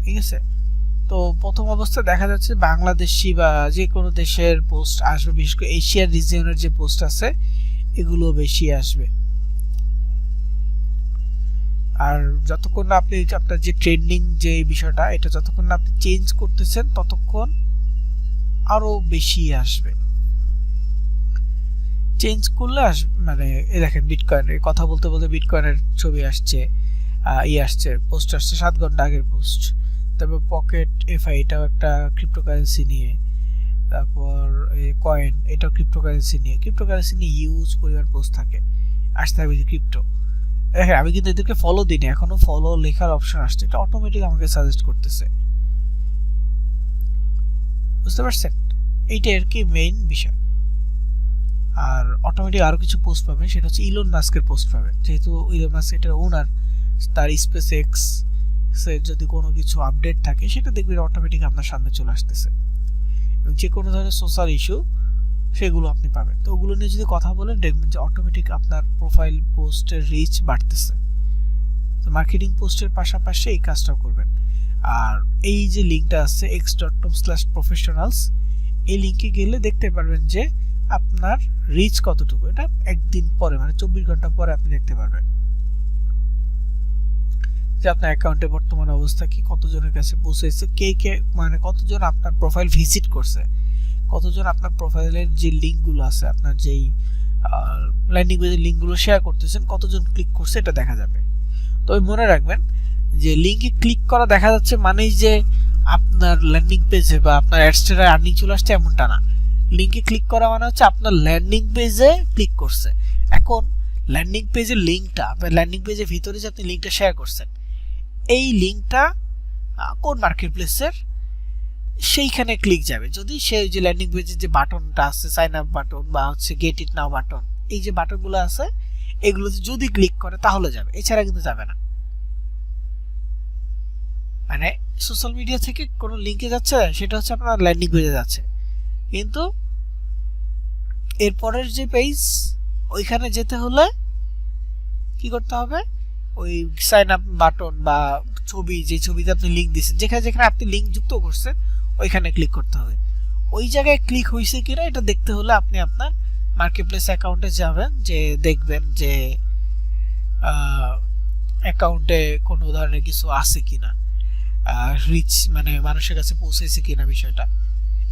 ঠিক আছে, তো প্রথম অবস্থায় দেখা যাচ্ছে বাংলাদেশি বা যে কোনো দেশের পোস্ট আসবে, বিশেষ করে এশিয়ার রিজিয়নের যে পোস্ট আছে এগুলো বেশি আসবে। আর যতক্ষণ না আপনি আপনার যে ট্রেন্ডিং যে বিষয়টা, এটা যতক্ষণ না আপনি চেঞ্জ করতেছেন ততক্ষণ আরো বেশি আসবে। চেঞ্জ করলে মানে এই দেখেন বিটকয়েনের কথা বলতে বলতে বিটকয়েনের ছবি আসছে, আসছে পোস্ট আসছে 7 ঘন্টা আগের পোস্ট। তারপর পকেট এফআই, এটাও একটা ক্রিপ্টোকারেন্সি নিয়ে। তারপর কয়েন, এটাও ক্রিপ্টোকারেন্সি নিয়ে। ক্রিপ্টোকারেন্সি নিয়ে ইউজ পরিমাণ পোস্ট থাকে, আসতে থাকবে যে ক্রিপ্টো। হ্যাঁ, আমি কিন্তু এদেরকে ফলো দিইনি, এখনো ফলো লেখার অপশন আসছে, এটা অটোমেটিক আমাকে সাজেস্ট করতেছে। বুঝতে পারছেন? এইটা আর কি মেইন বিষয়। আর অটোমেটিক আরো কিছু পোস্ট পাবেন, সেটা হচ্ছে ইলন মাস্কের পোস্ট পাবেন, যেহেতু ইলন মাস্ক এটার ওনার, তার স্পেস এক্স এর যদি কোনো কিছু আপডেট থাকে সেটা দেখবেন অটোমেটিক আপনার সামনে চলে আসতেছে। এবং যে কোনো ধরনের সোশ্যাল ইস্যু সেগুলো আপনি পাবেন। তো ওগুলো নিয়ে যদি কথা বলেন দেখবেন যে অটোমেটিক আপনার প্রোফাইল পোস্টের রিচ বাড়তেছে। তো মার্কেটিং পোস্টের পাশাপাশি এই কাজটাও করবেন। আর এই যে লিঙ্কটা আছে x.com/professionals, এই লিঙ্কে গেলে দেখতে পারবেন যে আপনার রিচ কতটুকু, এটা একদিন পরে মানে 24 ঘন্টা পরে আপনি দেখতে পারবেন যে আপনার অ্যাকাউন্টে বর্তমান অবস্থা কি, কতজনের কাছে পৌঁছেছে, কে মানে কতজন আপনার প্রোফাইল ভিজিট করছে, কতজন আপনার প্রোফাইলের যে লিঙ্কগুলো আছে, আপনার যেই ল্যান্ডিং পেজের লিঙ্কগুলো শেয়ার করতেছেন, কতজন ক্লিক করছে এটা দেখা যাবে। তো মনে রাখবেন যে লিঙ্কে ক্লিক করা দেখা যাচ্ছে মানেই যে আপনার ল্যান্ডিং পেজে বা আপনার অ্যাডস্টের আর্নিং চলে আসছে এমনটা না। লিঙ্কে ক্লিক করা মানে হচ্ছে আপনার ল্যান্ডিং পেজে ক্লিক করছে। এখন ল্যান্ডিং পেজের লিঙ্কটা বা ল্যান্ডিং পেজের ভিতরে যে আপনি লিঙ্কটা শেয়ার করছেন, এই লিঙ্কটা কোন মার্কেট প্লেসের সেইখানে ক্লিক যাবে। যদি সে যে ল্যান্ডিং পেজের যে বাটনটা আছে, সাইন আপ বাটন বা হচ্ছে গেট ইট নাও বাটন, এই যে বাটনগুলো আছে এগুলোতে যদি ক্লিক করে তাহলে যাবে, এছাড়া কিন্তু যাবে না। মানে সোশ্যাল মিডিয়া থেকে কোনো লিঙ্কে যাচ্ছে সেটা হচ্ছে আপনার ল্যান্ডিং পেজে যাচ্ছে, কিন্তু এরপরের যে পেজ ওইখানে যেতে হলে কি করতে হবে, ওই সাইন আপ বাটন বা ছবি, যে ছবিতে আপনি লিঙ্ক দিচ্ছেন, যেখানে যেখানে আপনি লিঙ্ক যুক্ত করছেন ওইখানে ক্লিক করতে হবে। ওই জায়গায় ক্লিক হয়েছে কিনা এটা দেখতে হলে আপনি আপনার মার্কেট প্লেস অ্যাকাউন্টে যাবেন, যে দেখবেন যে অ্যাকাউন্টে কোনো ধরনের কিছু আছে কিনা, রিচ মানে মানুষের কাছে পৌঁছেছে কিনা বিষয়টা,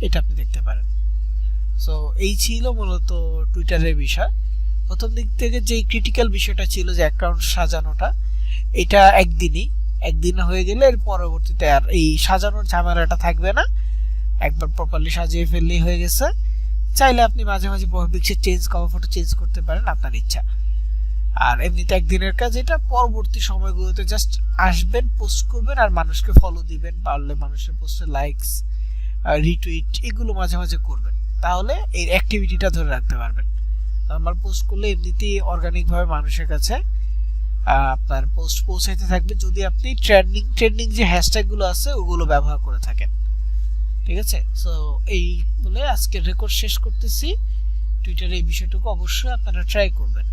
এটা আপনি দেখতে পারেন। সো এই ছিল মূলত টুইটারের বিষয়। প্রথম দিক থেকে যে ক্রিটিক্যাল বিষয়টা ছিল যে অ্যাকাউন্ট সাজানোটা, এটা একদিন হয়ে গেলে এর পরবর্তীতে আর এই সাজানোর ঝামেলাটা থাকবে না, একবার প্রপারলি সাজিয়ে ফেললেই হয়ে গেছে। চাইলে আপনি মাঝে মাঝে picture change, cover photo change করতে পারেন, আপনার ইচ্ছা। আর এমনিতে একদিনের কাজ, এটা পরবর্তী সময়গুলোতে জাস্ট আসবেন, পোস্ট করবেন আর মানুষকে ফলো দিবেন, পারলে মানুষের পোস্টে লাইকস, রিটুইট এগুলো মাঝে মাঝে করবেন, তাহলে এই অ্যাক্টিভিটিটা ধরে রাখতে পারবেন। নরমাল পোস্ট করলে এমনিতেই অর্গানিকভাবে মানুষের কাছে আপনার পোস্ট পৌঁছাইতে থাকবে, যদি আপনি ট্রেন্ডিং যে হ্যাশট্যাগুলো আছে ওগুলো ব্যবহার করে থাকেন। ঠিক আছে? সো এই বলে আজকের রেকর্ড শেষ করতেছি। টুইটারে এই বিষয়টুকু অবশ্যই আপনারা ট্রাই করবেন।